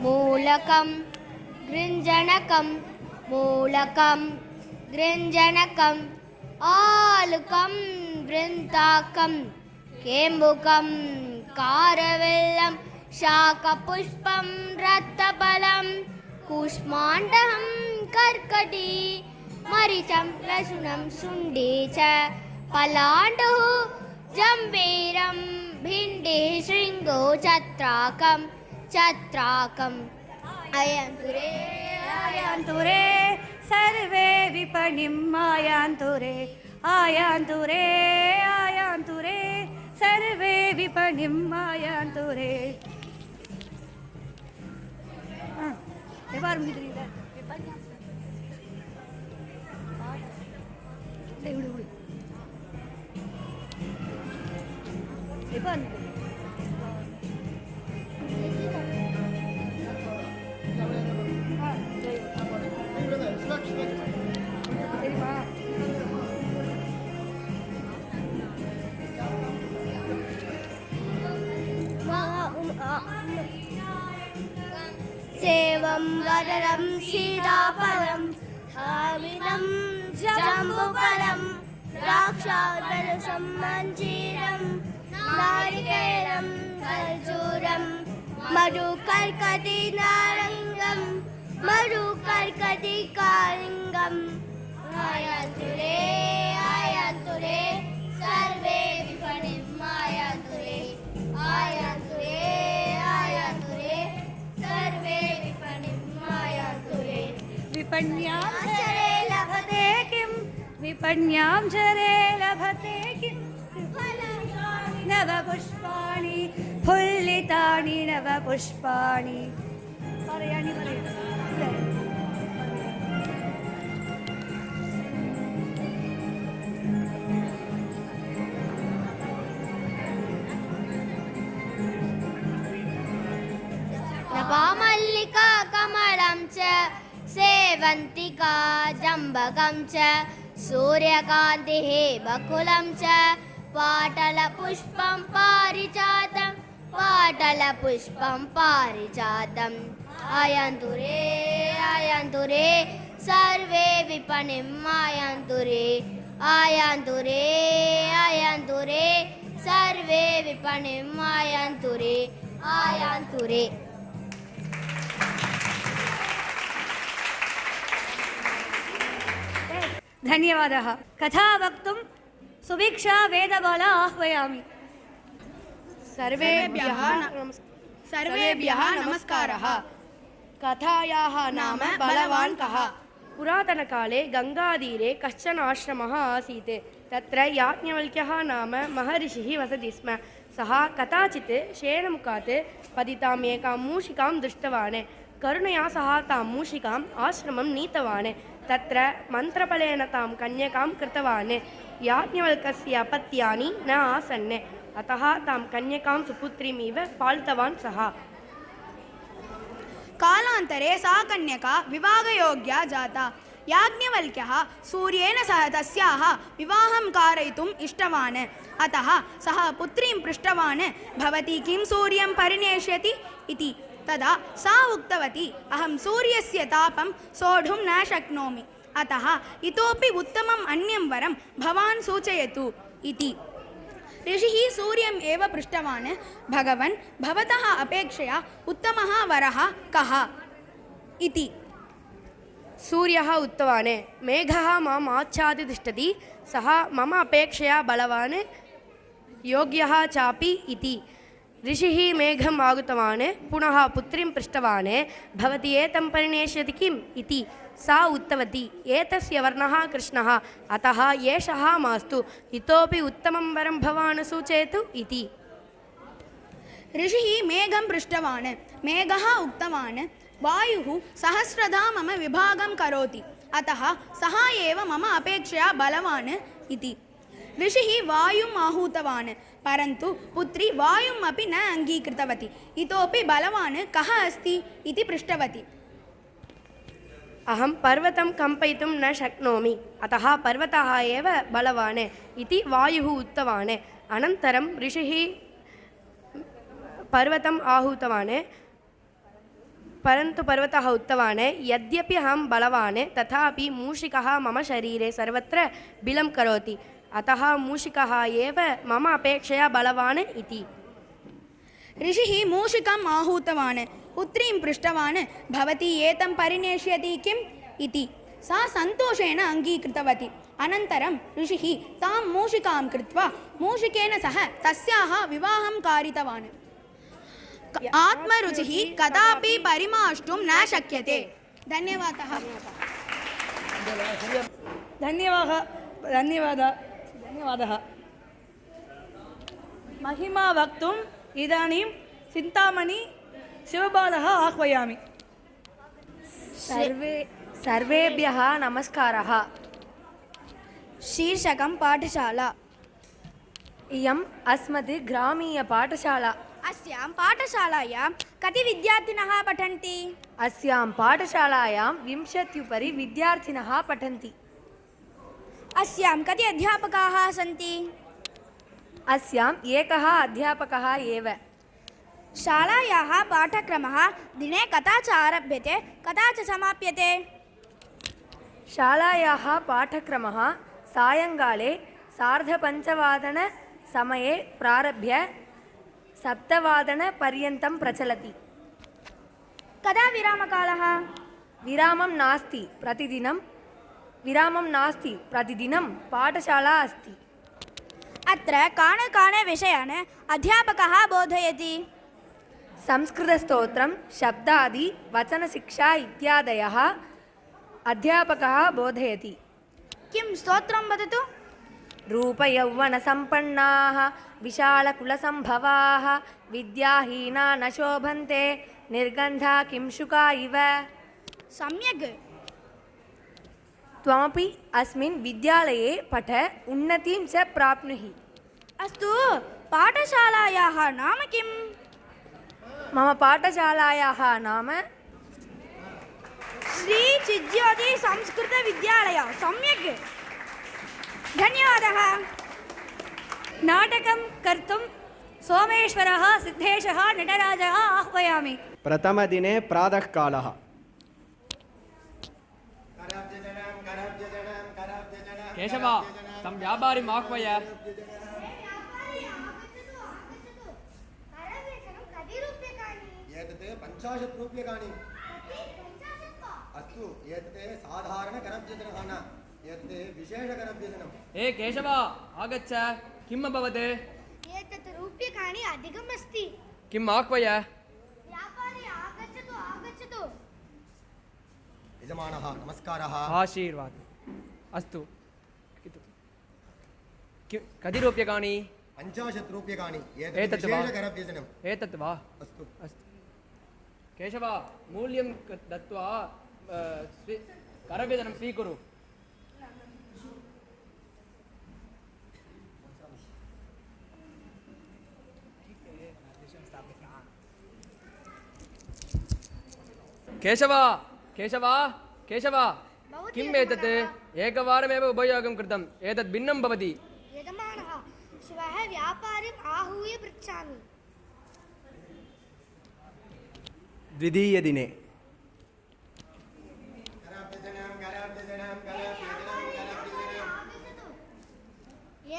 Speaker 4: मूलकं गृञ्जनकं मूलकं गृञ्जनकम् आलुकं वृन्ताकं केम्बुकं कारवेल्लं शाकपुष्पं रक्तफलं कूष्माण्डं कर्कटी मरीचं लशुनं शुण्डी च पलाण्डुः जम्बीरं भिण्डी शृङ्गो छत्राकं छत्राकम् आयान्तुरे
Speaker 3: आयान्तुरे सर्वे विपणिं आयान्तुरे आयान्तुरे आयान्तुरे सर्वे विपणिं आयान्तुरे
Speaker 4: सेवं वरदं सीताफलं हामिनं जम्बुफलं द्राक्षाफलं मञ्जीरं नारिकेलं खर्जूरं मधुकर्कटी नारङ्गं मधुकर्कटी कालिङ्गम् आयान्तुरे आयान्तुरे सर्वे विपणिम् आयान्तुरे आयान्तुरे आयान्तुरे सर्वे विपणिम् आयान्तुरे
Speaker 3: विपण्यां झरे लभते किं विपण्यां झरे लभते किं नवपुष्पाणि फुल्लितानि नवपुष्पाणि
Speaker 4: सेवन्तिका जम्बकं च सूर्यकान्तिः बकुलं च पाटलपुष्पं पारिजातं आयन्तु रे सर्वे विपणिं आयन्तु रे सर्वे विपणिं आयन्तु रे
Speaker 3: धन्यवादः। कथा वक्तुं सुभिक्षा वेदबाला आह्वयामि।
Speaker 7: सर्वेभ्यः नमस्कारः। कथायाः नाम बलवान् कः। पुरातनकाले गङ्गातीरे कश्चन आश्रमः आसीत्। तत्र याज्ञवल्क्यः नाम महर्षिः वसति स्म। सः कदाचित् शयनमुखात् पतिताम् एकां मूषिकां दृष्टवान्। करुणया सः तां मूषिकाम् आश्रमं नीतवान्। तत्र मन्त्रबलेन तां कन्यकां कृतवान्। याज्ञवल्क्यस्य अपत्यानि न आसन्, अतः तां कन्यकां सुपुत्रीमिव पालितवान् सः।
Speaker 9: कालान्तरे सा कन्यका विवाहयोग्या जाता। याज्ञवल्क्यः सूर्येण सह तस्याः विवाहं कारयितुम् इष्टवान्। अतः सः पुत्रीं पृष्टवान्, भवती किं सूर्यं परिनेष्यति इति। तदा सा उक्तवती, अहं सूर्यस्य तापं सोढुं न शक्नोमि, अतः इतोपि उत्तमम् अन्यं वरं भवान् सूचयतु इति। ऋषिः सूर्यम् एव पृष्टवान्, भगवन् भवतः अपेक्षया उत्तमः वरः कः इति।
Speaker 7: सूर्यः उक्तवान्, मेघः माम् आच्छाद्य तिष्ठति, सः मम अपेक्षया बलवान् योग्यः चापि इति। ऋषिः मेघम् आगतवान्, पुनः पुत्रीं पृष्टवान्, भवती एतं परिनेष्यति किम् इति। सा उक्तवती, एतस्य वर्णः कृष्णः, अतः एषः मास्तु, इतोपि उत्तमं वरं भवान् सूचयतु इति।
Speaker 9: ऋषिः मेघं पृष्टवान्। मेघः उक्तवान्, वायुः सहस्रधा मम विभागं करोति, अतः सः एव मम अपेक्षया बलवान् इति। ऋषिः वायुम् आहूतवान्, परन्तु पुत्री वायुम् अपि न अङ्गीकृतवती। इतोपि बलवान् कः अस्ति इति पृष्टवती।
Speaker 7: अहं पर्वतं कम्पयितुं न शक्नोमि, अतः पर्वतः एव बलवान् इति वायुः उक्तवान्। अनन्तरं ऋषिः पर्वतम् आहूतवान्, परन्तु पर्वतः उक्तवान्, यद्यपि अहं बलवान् तथापि मूषिकः मम शरीरे सर्वत्र बिलं करोति, अतः मूषिकः एव मम अपेक्षया बलवान् इति।
Speaker 9: ऋषिः मूषिकम् आहूतवान्, पुत्रीं पृष्टवान्, भवती एतं परिनेष्यति किम् इति। सा सन्तोषेण अङ्गीकृतवती। अनन्तरं ऋषिः तां मूषिकां कृत्वा मूषिकेन सह तस्याः विवाहं कारितवान्। आत्मरुचिः कदापि परिमाष्टुं न शक्यते। धन्यवादः।
Speaker 7: धन्यवादः।
Speaker 10: महिमा वक्तुम् इदानीं चिन्तामणि शिवबालः आह्वयामि।
Speaker 7: सर्वेभ्यः नमस्कारः।
Speaker 9: शीर्षकं पाठशाला।
Speaker 7: इयम् अस्मद् ग्रामीयपाठशाला।
Speaker 9: अस्यां पाठशालायां कति विद्यार्थिनः पठन्ति?
Speaker 7: अस्यां पाठशालायां 20 उपरि विद्यार्थिनः पठन्ति।
Speaker 9: अस्यां कति अध्यापकाः सन्ति?
Speaker 7: अस्याम् एकः अध्यापकः एव।
Speaker 9: शालायाः पाठक्रमः दिने कदा च आरभ्यते, कदा च समाप्यते?
Speaker 7: शालायाः पाठक्रमः सायङ्काले 5:30 समये प्रारभ्य 7 पर्यन्तं प्रचलति।
Speaker 9: कदा विरामकालः?
Speaker 7: विरामं नास्ति, प्रतिदिनं पाठशाला अस्ति।
Speaker 9: अत्र कान् विषयान् अध्यापकः बोधयति?
Speaker 7: संस्कृतस्तोत्रं, शब्दादि, वचनशिक्षा इत्यादयः अध्यापकः बोधयति।
Speaker 9: किं स्तोत्रं वदतु?
Speaker 7: रूपयौवनसम्पन्नाः विशालकुलसम्भवाः विद्याहीना न शोभन्ते निर्गन्धा किंशुका इव।
Speaker 9: सम्यक्।
Speaker 7: त्वमपि अस्मिन् विद्यालये पठ, उन्नतिं च प्राप्नुहि।
Speaker 9: अस्तु, पाठशालायाः नाम किम्?
Speaker 7: मम पाठशालायाः नाम
Speaker 9: श्री चिज्योति संस्कृत विद्यालय सम्यक् धन्यवादः
Speaker 3: नाटकं कर्तुं सोमेश्वरः सिद्धेशः नटराजः आह्वयामि
Speaker 11: प्रथमदिने प्रातःकालः
Speaker 12: केशव तं व्यापारीम् आह्वय
Speaker 11: एतत् 50 रूप्यकाणि अस्तु एतत् साधारणकरव्यजनः न एतत् विशेषकरव्यजनं
Speaker 12: हे केशव आगच्छ किम् अभवत्
Speaker 4: एतत् रूप्यकाणि अधिकम् अस्ति
Speaker 12: किम् आह्वय
Speaker 4: व्यापारी आगच्छतु आगच्छतु
Speaker 11: यजमानः नमस्कारः
Speaker 12: आशीर्वादः अस्तु कति रूप्यकाणि
Speaker 11: 50 रूप्यकाणि
Speaker 12: एतत् वा
Speaker 11: विशेषकरव्यजनम्
Speaker 12: एतत् वा
Speaker 11: अस्तु
Speaker 12: अस्तु केशव मूल्यं दत्त्वा करव्यजनं स्वीकुरु केशव केशव केशव किम् एतत् एकवारमेव उपयोगं कृतम् एतत् भिन्नं भवति
Speaker 4: यजमानः श्वः व्यापारीम् आहूय पृच्छामि
Speaker 11: द्वितीयदिने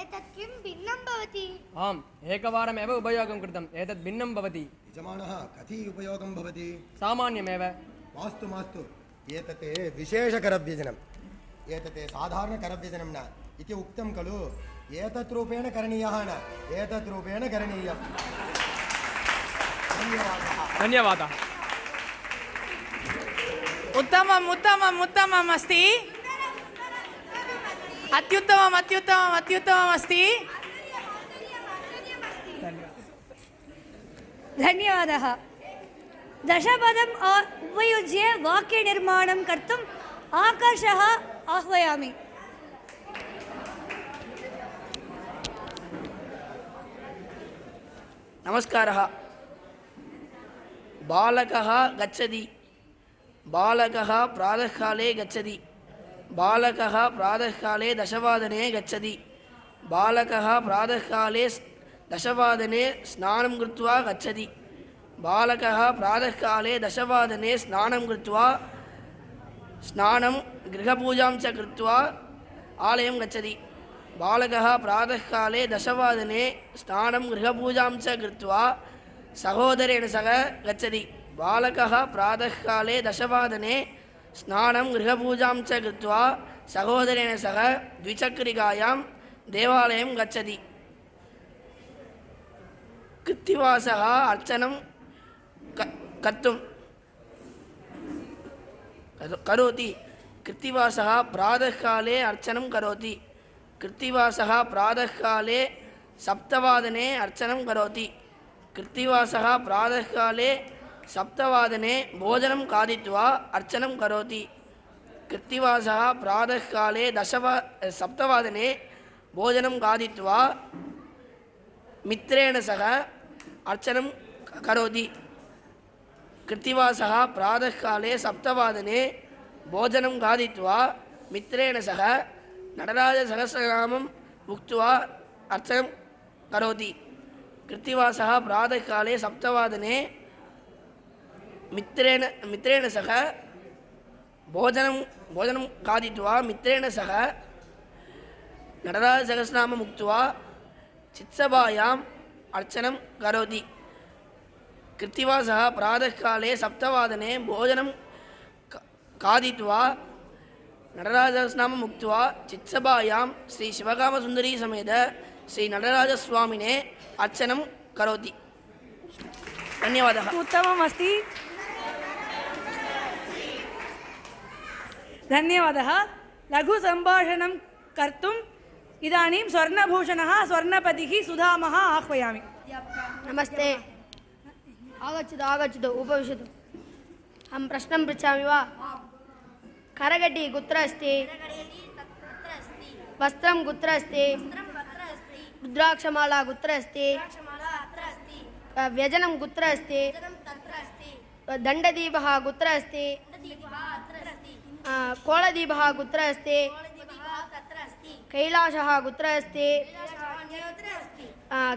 Speaker 4: एतत् किं भिन्नं भवति
Speaker 12: आम् एकवारमेव उपयोगं कृतम् एतत् भिन्नं भवति
Speaker 11: यजमानः कति उपयोगं भवति
Speaker 12: सामान्यमेव
Speaker 11: मास्तु मास्तु एतत् विशेषकरव्यजनम् एतत् साधारणकरव्यजनं न इति उक्तं खलु एतत् रूपेण करणीयः न एतत् रूपेण करणीयम्
Speaker 12: धन्यवादः
Speaker 1: उत्तमम् उत्तमम् उत्तमम् अस्ति अत्युत्तमम् अत्युत्तमम् अत्युत्तमम् अस्ति
Speaker 3: धन्यवादः दशपदम् उपयुज्य वाक्यनिर्माणं कर्तुम् आकर्षः आह्वयामि
Speaker 7: नमस्कारः बालकः गच्छति बालकः प्रातःकाले गच्छति बालकः प्रातःकाले 10 गच्छति बालकः प्रातःकाले 10 स्नानं कृत्वा गच्छति बालकः प्रातःकाले 10 स्नानं कृत्वा स्नानं गृहपूजां च कृत्वा आलयं गच्छति बालकः प्रातःकाले 10 स्नानं गृहपूजां च कृत्वा सहोदरेण सह गच्छति बालकः प्रातःकाले 10 स्नानं गृहपूजां च कृत्वा सहोदरेण सह द्विचक्रिकायां देवालयं गच्छति कृत्तिवासः अर्चनं करोति कृत्तिवासः प्रातःकाले अर्चनं करोति कृत्तिवासः प्रातःकाले 7 अर्चनं करोति कृत्तिवासः प्रातःकाले 7 भोजनं खादित्वा अर्चनं करोति कृत्तिवासः प्रातःकाले 7 भोजनं खादित्वा मित्रेण सह अर्चनं करोति कृत्तिवासः प्रातःकाले 7 भोजनं खादित्वा मित्रेण सह नटराजसहस्रनामम् उक्त्वा अर्चनं करोति कृत्तिवासः प्रातःकाले 7 मित्रेण सह भोजनं खादित्वा मित्रेण सह नटराजसहस्रनामम् उक्त्वा चित्सभायाम् अर्चनं करोति कृत्तिवासः प्रातःकाले 7 भोजनं खादित्वा नटराजसहस्रनामम् उक्त्वा चित्सभायां श्री शिवकामसुन्दरी समेत श्री नटराजस्वामिने अर्चनं करोति धन्यवादः
Speaker 10: उत्तमम् अस्ति धन्यवादः लघुसम्भाषणं कर्तुम् इदानीं स्वर्णभूषणः स्वर्णपतिः सुधामः आह्वयामि
Speaker 4: नमस्ते आगच्छतु आगच्छतु उपविशतु अहं प्रश्नं पृच्छामि वा करगटी कुत्र अस्ति वस्त्रं कुत्र अस्ति रुद्राक्षमाला कुत्र अस्ति व्यजनं कुत्र अस्ति दण्डदीपः कुत्र अस्ति कोलदीपः कुत्र अस्ति कैलासः कुत्र अस्ति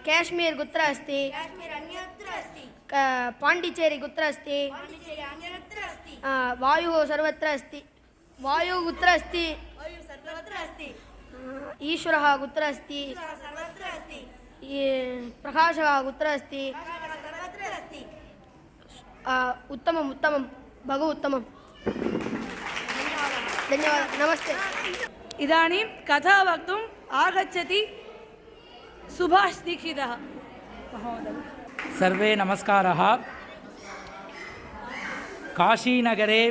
Speaker 4: काश्मीर् कुत्र अस्ति पाण्डिचेरी कुत्र अस्ति वायुः सर्वत्र अस्ति वायुः कुत्र अस्ति ईश्वरः कुत्र अस्ति प्रकाशः कुत्र अस्ति उत्तमम् उत्तमं बहु उत्तमं धन्यवादः नमस्ते
Speaker 10: इदानीं कथा वक्तुम् आगच्छति सुभाष दीक्षितः महोदय।
Speaker 13: सर्वे नमस्कारः। काशीनगरे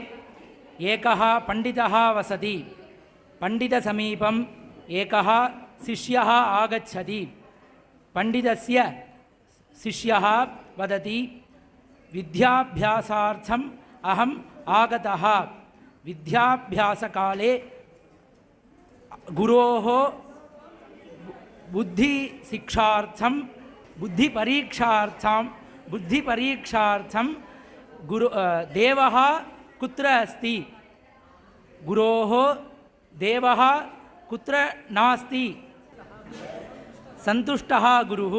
Speaker 13: एकः पण्डितः वसति। पण्डितसमीपम् एकः शिष्यः आगच्छति। पण्डितस्य शिष्यः वदति, विद्याभ्यासार्थम् अहम् आगतः। विद्याभ्यासकाले गुरोः बुद्धिपरीक्षार्थं देवः कुत्र अस्ति? गुरोः देवः कुत्र नास्ति? सन्तुष्टः गुरुः।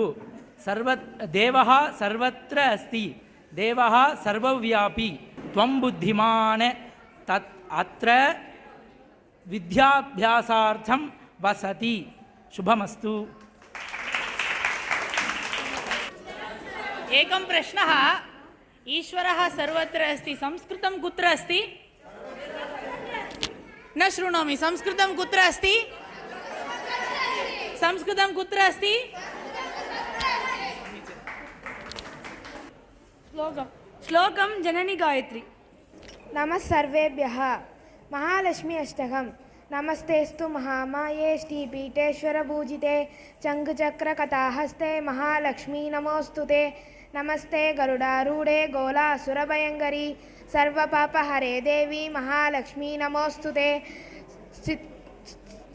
Speaker 13: देवः सर्वत्र अस्ति। देवः सर्वव्यापी। त्वं बुद्धिमान् अत्र विद्याभ्यासार्थं वसति। शुभमस्तु।
Speaker 1: एकं प्रश्नः। ईश्वरः सर्वत्र अस्ति, संस्कृतं कुत्र अस्ति? न शृणोमि। संस्कृतं कुत्र अस्ति? संस्कृतं कुत्र अस्ति?
Speaker 10: श्लोकं जननी गायत्री।
Speaker 5: नमः सर्वेभ्यः। महालक्ष्मी अष्टकम्। नमस्तेस्तु महामाये श्रीपीठेश्वरपूजिते चङ्कुचक्रकथाहस्ते महालक्ष्मी नमोऽस्तुते। नमस्ते गरुडारूढे गोलासुरभयङ्करी सर्वपापहरे देवी महालक्ष्मी नमोऽस्तुते।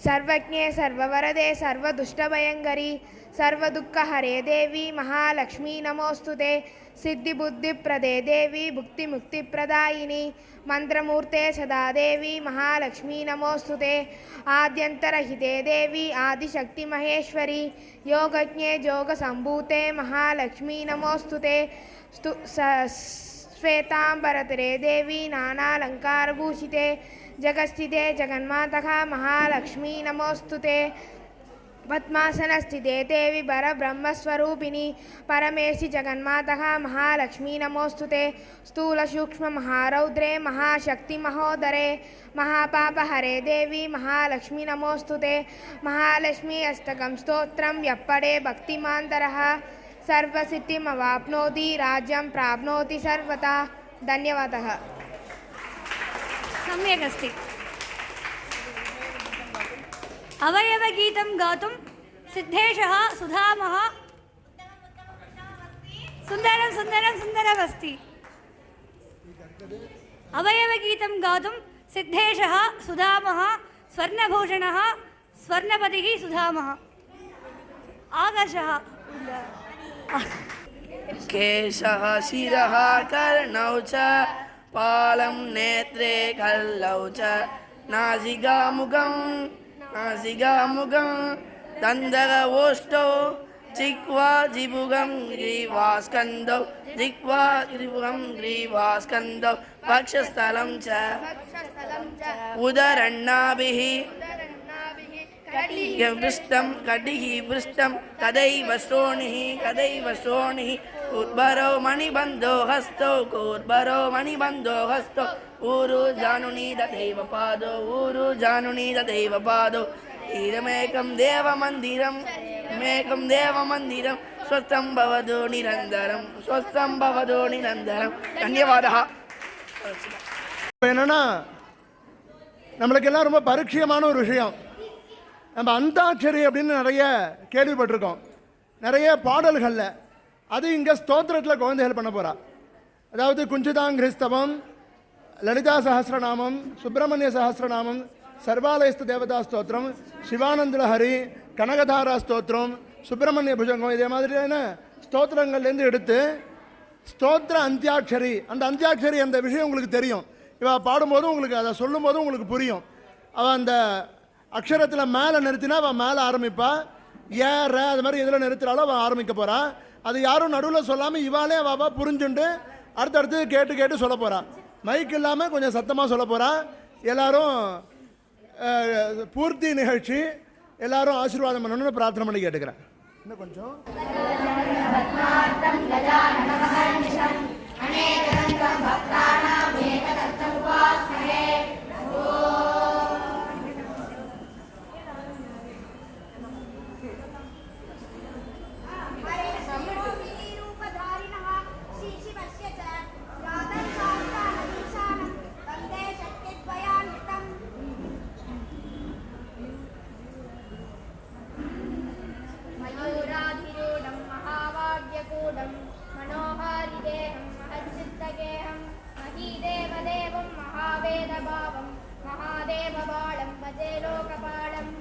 Speaker 5: सर्वज्ञे सर्ववरदे सर्वदुष्टभयङ्करी सर्वदुःखहरे देवी महालक्ष्मी नमोऽस्तुते। सिद्धिबुद्धिप्रदे देवी भुक्तिमुक्तिप्रदायिनी मंत्रमूर्ते सदा देवी महालक्ष्मी नमोस्तुते। आद्यंतरहिते देवी आदिशक्ति महेश्वरी योगज्ञे जोगसंभूते महालक्ष्मी नमोस्तुते। श्वेतांबरतरे देवी नानालंकारभूषिते जगस्थिते जगन्मातः महालक्ष्मी नमोस्तुते। पद्मासनस्थिते देवी परब्रह्मस्वरूपिणी परमेशि जगन्मातः महालक्ष्मी नमोस्तुते। स्थूलसूक्ष्ममहारौद्रे महाशक्तिमहोदरे महापापहरे देवी महालक्ष्मी नमोस्तुते। महालक्ष्मी अष्टकं स्तोत्रं यप्पडे भक्तिमान्तरः सर्वसिद्धिमवाप्नोति राज्यं प्राप्नोति सर्वथा। धन्यवादः।
Speaker 3: सम्यक् अस्ति। अवयवगीतं गातुं सिद्धेशः सुधामः सुन्दरं सुन्दरं सुन्दरमस्ति। अवयवगीतं गातुं सिद्धेशः सुधामः स्वर्णभूषणः स्वर्णपतिः सुधामः। आकर्षः
Speaker 14: केशः शिरः कर्णौ च पालं नेत्रे कल्लौ च नासिकामुखं दन्तः ओष्ठौ जिह्वा जिभुगं ग्रीवास्कन्धौ जिह्वा जिभुगं ग्रीवास्कन्धौ वक्षस्थलं च उदरन्नाभिः कटिः पृष्ठं तदैव श्रोणिः उर्वरो मणिबन्धो हस्तौ कूर्वरो मणिबन्धो हस्तौ ऊरु जानुनी तथैव पादौ इदमेकं देवमन्दिरं स्वस्थं भवतु निरन्तरं धन्यवादः।
Speaker 2: என்னன்னா நம்மளுக்கெல்லாம் ரொம்ப பரிச்சயமான ஒரு விஷயம். நம்ம அந்தாட்சரி அப்படின்னு நிறைய கேள்விப்பட்டிருக்கோம், நிறைய பாடல்களில். அது இங்கே ஸ்தோத்திரத்தில் குழந்தைகள் பண்ண போகிறா. அதாவது குஞ்சிதாங்கிரிஸ்தவம், லலிதா சஹஸ்ரநாமம், சுப்பிரமணிய சஹஸ்ரநாமம், சர்வாலயஸ்த தேவதா ஸ்தோத்திரம், சிவானந்தலஹரி, கனகதாரா ஸ்தோத்திரம், சுப்பிரமணிய புஜங்கம், இதே மாதிரியான ஸ்தோத்திரங்கள்லேருந்து எடுத்து ஸ்தோத்திர அந்தியாட்சரி. அந்த அந்தியாட்சரி அந்த விஷயம் உங்களுக்கு தெரியும். இவள் பாடும்போதும் உங்களுக்கு அதை சொல்லும்போதும் உங்களுக்கு புரியும். அவள் அந்த அக்ஷரத்தில் மேலே நிறுத்தினா அவள் மேலே ஆரம்பிப்பா, ஏற அது மாதிரி எதில் நிறுத்துறாலும் அவள் ஆரம்பிக்க போகிறாள். அது யாரும் நடுவில் சொல்லாமல் இவாளே அவள் புரிஞ்சுண்டு அடுத்தடுத்து கேட்டு கேட்டு சொல்ல போகிறாள். மைக் இல்லாமல் கொஞ்சம் சத்தமாக சொல்ல போகிறா. எல்லாரும் பூர்த்தி நிகழ்ச்சி, எல்லாரும் ஆசீர்வாதம் பண்ணணும்னு பிரார்த்தனை பண்ணி கேட்டுக்கிறேன். இன்னும் கொஞ்சம்
Speaker 8: मनोहारिदेहं महच्चित्तगेहं महीदेवदेवं महावेदभावं महादेवबालं भजे लोकपालम्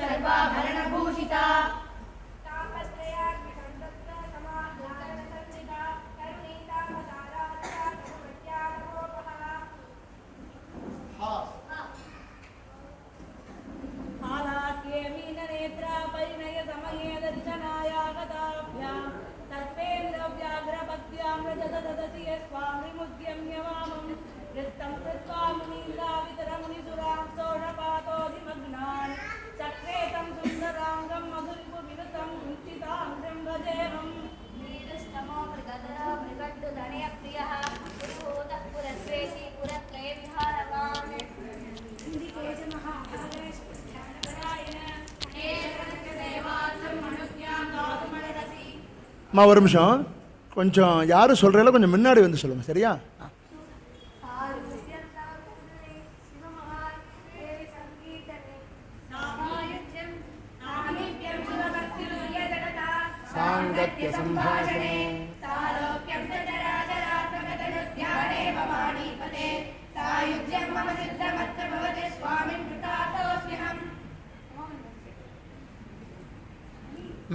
Speaker 8: सर्वाभरणभूषिता
Speaker 10: मीननेत्रा परिणय समये दर्शनायागताभ्यां तत्त्वेन्द्रव्याघ्रभक्त्यां रजतदधति यस्वामृमुद्यं यवामं वृत्तं कृत्वा मुनीन्द्रावितरमुनिसुरां स्तोषपातोऽधिमग्नान् चक्रेतं सुन्दराङ्गं मधुरिपुविनुतं कुञ्चिताङ्गं भजेहम्
Speaker 8: नीरस्तमो मृगधरो मृगड्डुधनयप्रियः पुरुहूतः पुरद्वेषी पुरत्रयविहारवान्
Speaker 2: அம்மா ஒரு நிமிஷம், கொஞ்சம் யாரும் சொல்கிறீங்களோ கொஞ்சம் முன்னாடி வந்து சொல்லுங்கள், சரியா? சாங்கத்ய சம்பாஷணே சாலோக்யம் சராசராத்மகதனுத்யானே பவானீபதே சாயுஜ்யம் மம சித்தமத்ர பவதே ஸ்வாமின் கிருதார்த்தோஸ்மிஹம்.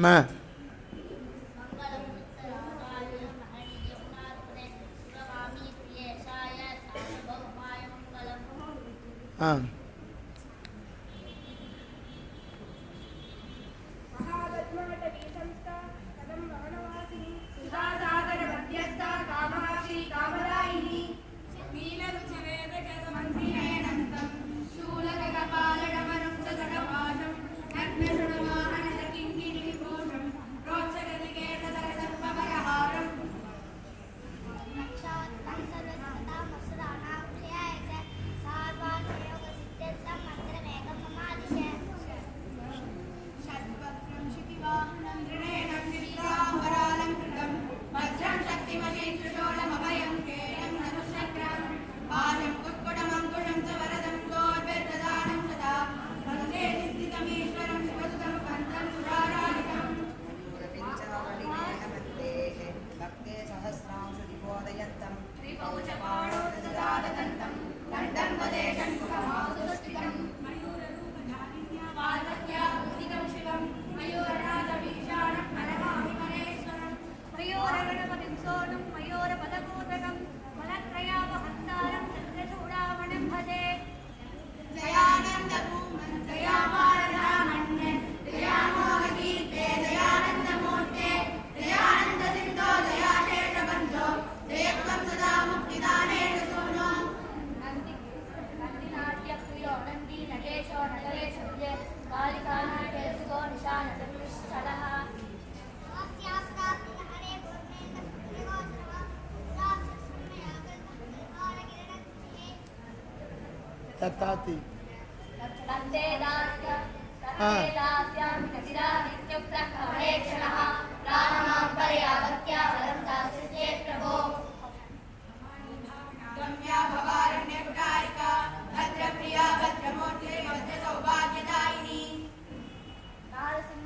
Speaker 2: மா தத்தாத்தி
Speaker 8: నారసింహ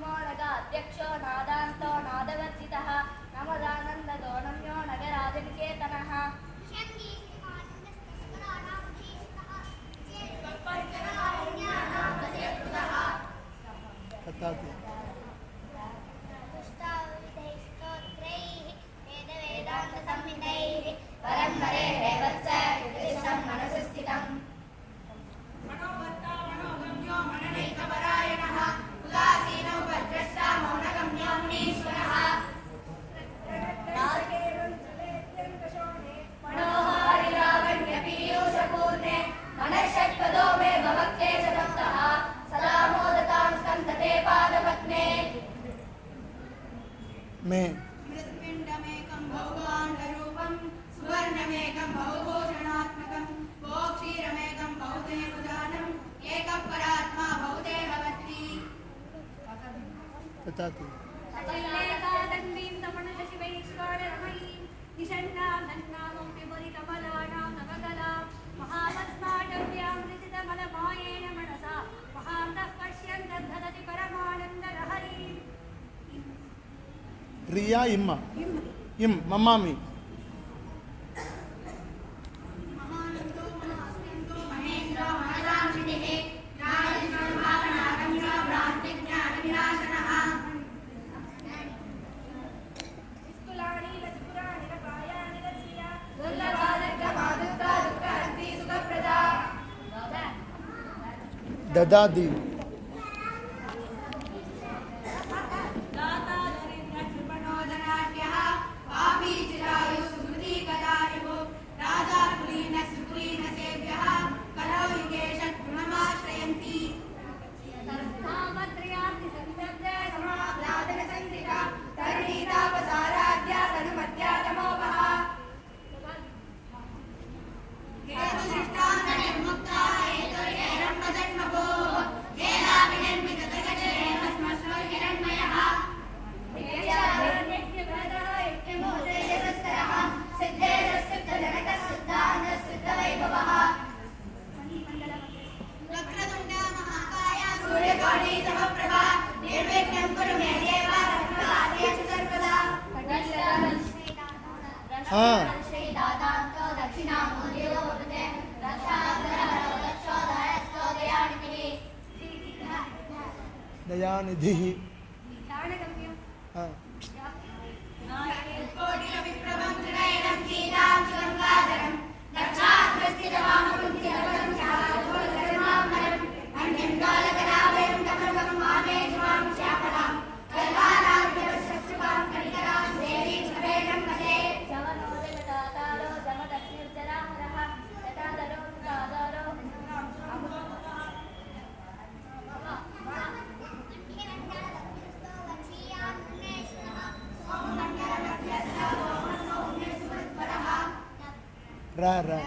Speaker 2: ददातु रिया इम्मा इम मम्मामी ददादी हाँ दयानिधि हाँ रा रा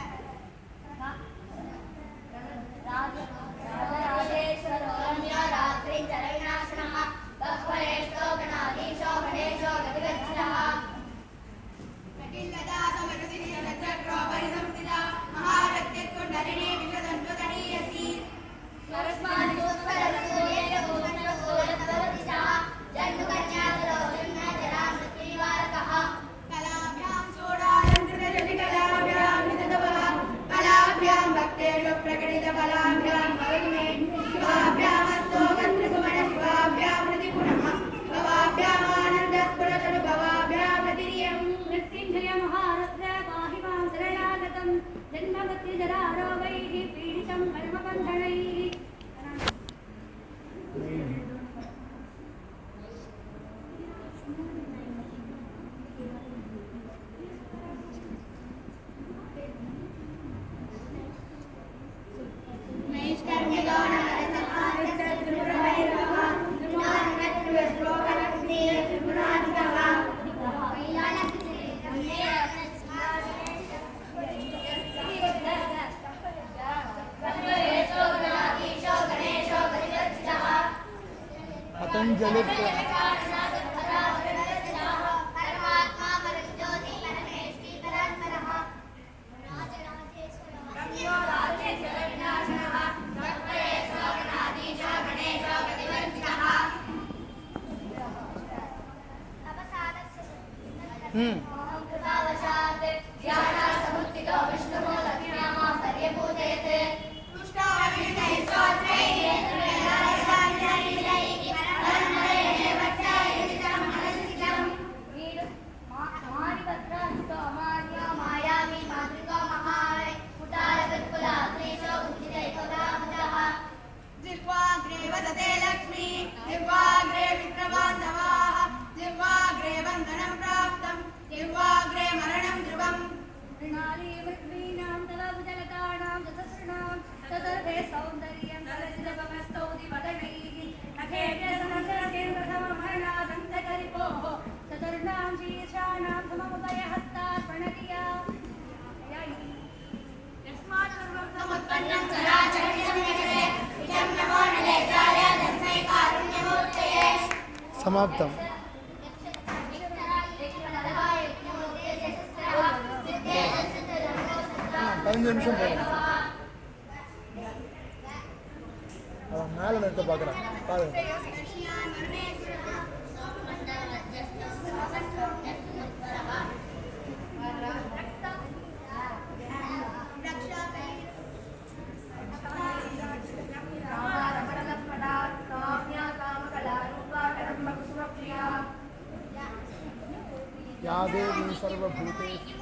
Speaker 2: पतंजलि समाप्तम्। 15 நிமிஷம் போதும். அவன் மேலே நிறுத்த பார்க்குறான் பாருங்க. या देवी सर्वभूतेषु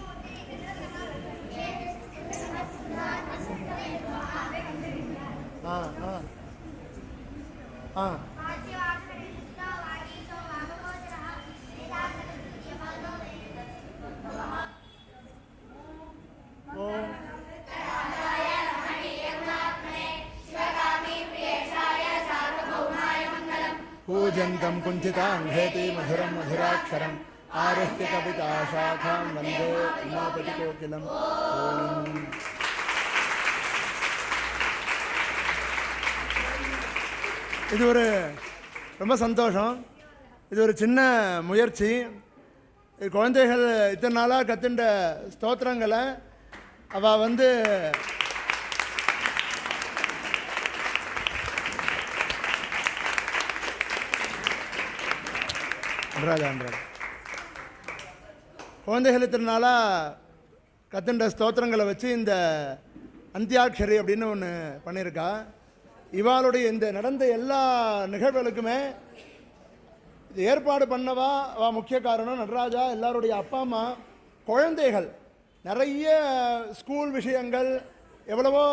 Speaker 2: पूजन्तं कुञ्चिताङ्घेति मधुरं मधुराक्षरम् आरुह्य कविता शाखां वन्दे उमापतिकोकिलम्। இது ஒரு ரொம்ப சந்தோஷம். இது ஒரு சின்ன முயற்சி. குழந்தைகள் இத்தனை நாளாக கற்றுண்ட ஸ்தோத்திரங்களை அவள் வந்து குழந்தைகள் இத்தனை நாளாக கற்றுண்ட ஸ்தோத்திரங்களை வச்சு இந்த அந்தியாட்சரி அப்படின்னு ஒன்று பண்ணியிருக்கா. இவாளுடைய இந்த நடந்த எல்லா நிகழ்வுகளுக்குமே இது ஏற்பாடு பண்ணவா அவள் முக்கிய காரணம். நடராஜா, எல்லாருடைய அப்பா அம்மா, குழந்தைகள், நிறைய ஸ்கூல் விஷயங்கள், எவ்வளவோ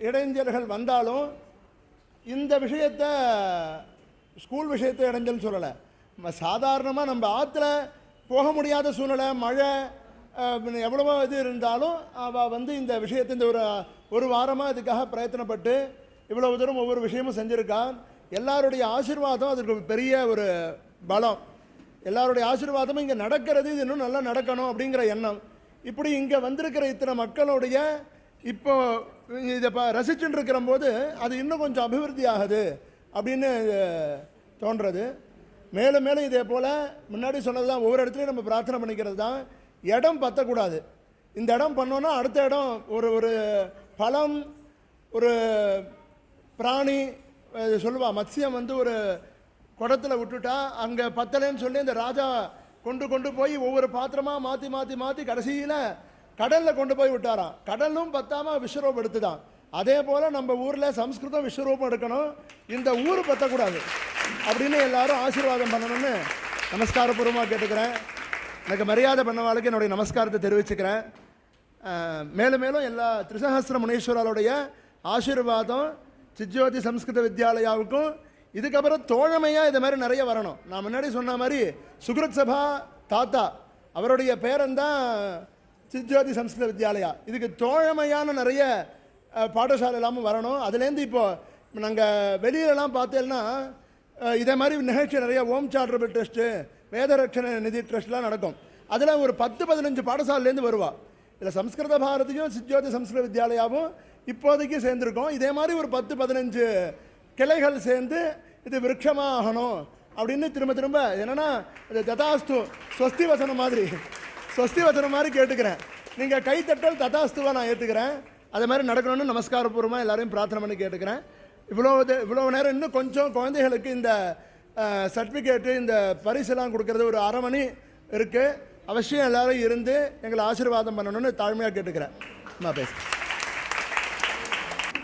Speaker 2: இடைஞ்சல்கள் வந்தாலும் இந்த விஷயத்தை ஸ்கூல் விஷயத்தை இடைஞ்சல் சொல்லலை. சாதாரணமாக நம்ம ஆற்றுல போக முடியாத சூழ்நிலை, மழை, எவ்வளவோ இது இருந்தாலும் அவள் வந்து இந்த விஷயத்தை இந்த ஒரு வாரமாக இதுக்காக பிரயத்தனப்பட்டு இவ்வளவு தூரம் ஒவ்வொரு விஷயமும் செஞ்சுருக்கான். எல்லாருடைய ஆசீர்வாதம் அதுக்கு பெரிய ஒரு பலம். எல்லாருடைய ஆசீர்வாதமும் இங்கே நடக்கிறது, இது இன்னும் நல்லா நடக்கணும் அப்படிங்கிற எண்ணம். இப்படி இங்கே வந்திருக்கிற இத்தனை மக்களுடைய இப்போ இதை ரசிச்சுட்டு இருக்கிற போது அது இன்னும் கொஞ்சம் அபிவிருத்தி ஆகுது அப்படின்னு தோன்றது. மேலும் மேலும் இதே போல் முன்னாடி சொன்னது தான், ஒவ்வொரு இடத்துலையும் நம்ம பிரார்த்தனை பண்ணிக்கிறது தான், இடம் பற்றக்கூடாது. இந்த இடம் பண்ணோன்னா அடுத்த இடம் ஒரு பழம், ஒரு பிராணி சொல்லுவா, மத்சியம் வந்து ஒரு குடத்தில் விட்டுட்டா அங்கே பத்தலைன்னு சொல்லி இந்த ராஜா கொண்டு போய் ஒவ்வொரு பாத்திரமாக மாற்றி மாற்றி மாற்றி கடைசியில் கடலில் கொண்டு போய் விட்டாராம். கடலும் பத்தாமல் விஸ்வரூபம் எடுத்துதான். அதே போல் நம்ம ஊரில் சம்ஸ்கிருதம் விஸ்வரூபம் எடுக்கணும், இந்த ஊர் பற்றக்கூடாது அப்படின்னு எல்லாரும் ஆசீர்வாதம் பண்ணணும்னு நமஸ்காரபூர்வமாக கேட்டுக்கிறேன். எனக்கு மரியாதை பண்ணவாளுக்கு என்னுடைய நமஸ்காரத்தை தெரிவிச்சுக்கிறேன். மேலும் மேலும் எல்லா திரிசஹஸ்ர முனீஸ்வரருடைய ஆசீர்வாதம் சிஜ்ஜோதி சம்ஸ்கிருத வித்யாலயாவுக்கும் இதுக்கப்புறம் தோழமையாக இது மாதிரி நிறைய வரணும். நான் முன்னாடி சொன்ன மாதிரி சுக்ருத் சபா தாத்தா அவருடைய பேரன்தான் சிஜ்ஜோதி சம்ஸ்கிருத வித்யாலயா. இதுக்கு தோழமையான நிறைய பாடசாலை எல்லாமும் வரணும். அதுலேருந்து இப்போது நாங்கள் வெளியிலலாம் பார்த்தேன்னா இதே மாதிரி நிகழ்ச்சி நிறைய ஓம் சாரிட்டபிள் ட்ரஸ்ட்டு, வேதரட்சண நிதி ட்ரஸ்ட்லாம் நடக்கும். அதில் ஒரு 10-15 பாடசாலைலேருந்து வருவா. இதில் சம்ஸ்கிருத பாரதியும் சிஜ்ஜோதி சம்ஸ்கிருத வித்யாலயாவும் இப்போதைக்கு சேர்ந்துருக்கோம். இதே மாதிரி ஒரு 10-15 கிளைகள் சேர்ந்து இது விருட்சமாக ஆகணும் அப்படின்னு திரும்ப என்னென்னா இது ததாஸ்து ஸ்வஸ்தி வசனம் மாதிரி கேட்டுக்கிறேன். நீங்கள் கைத்தட்டல் ததாஸ்துவாக நான் ஏற்றுக்கிறேன். அது மாதிரி நடக்கணும்னு நமஸ்காரபூர்வமாக எல்லாரையும் பிரார்த்தனை பண்ணி கேட்டுக்கிறேன். இவ்வளோ நேரம் இன்னும் கொஞ்சம் குழந்தைகளுக்கு இந்த சர்டிஃபிகேட்டு, இந்த பரிசெல்லாம் கொடுக்கறது ஒரு அரை மணி இருக்குது. அவசியம் எல்லோரும் இருந்து எங்களை ஆசீர்வாதம் பண்ணணும்னு தாழ்மையாக கேட்டுக்கிறேன். நான் பேசுகிறேன்.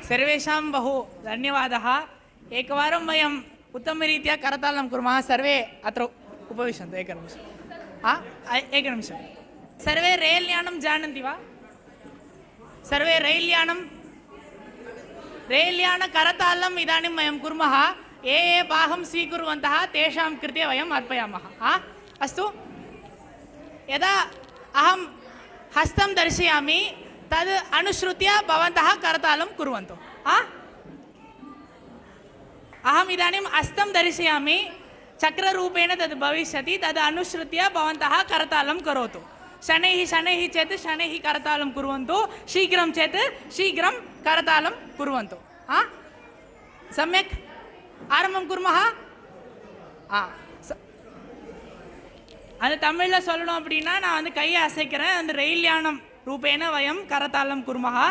Speaker 1: सर्वेषां बहु धन्यवादः. एकवारं वयम् उत्तमरीत्या करतालं कुर्मः. सर्वे अत्र उपविशन्तु. एकनिमिषं. सर्वे रैल्यानं जानन्ति वा? सर्वे रैल्यानकरतालम् इदानीं वयं कुर्मः. ये भागं स्वीकुर्वन्तः तेषां कृते वयम् अर्पयामः. अस्तु. यदा अहं हस्तं दर्शयामि तद् अनुसृत्य भवन्तः करतालं कुर्वन्तु. अहम् इदानीं हस्तं दर्शयामि, चक्ररूपेण तद् भविष्यति, तद् अनुसृत्य भवन्तः करतालं करोतु. शनैः चेत् शनैः करतालं कुर्वन्तु, शीघ्रं चेत् शीघ्रं करतालं कुर्वन्तु. सम्यक् आरम्भं कुर्मः. அது தமிழில் சொல்லணும் அப்படின்னா நான் வந்து கையை அசைக்கிறேன். அந்த ரயில் யானம் ரூபேன வயம் கரதாளம் குருமஹா.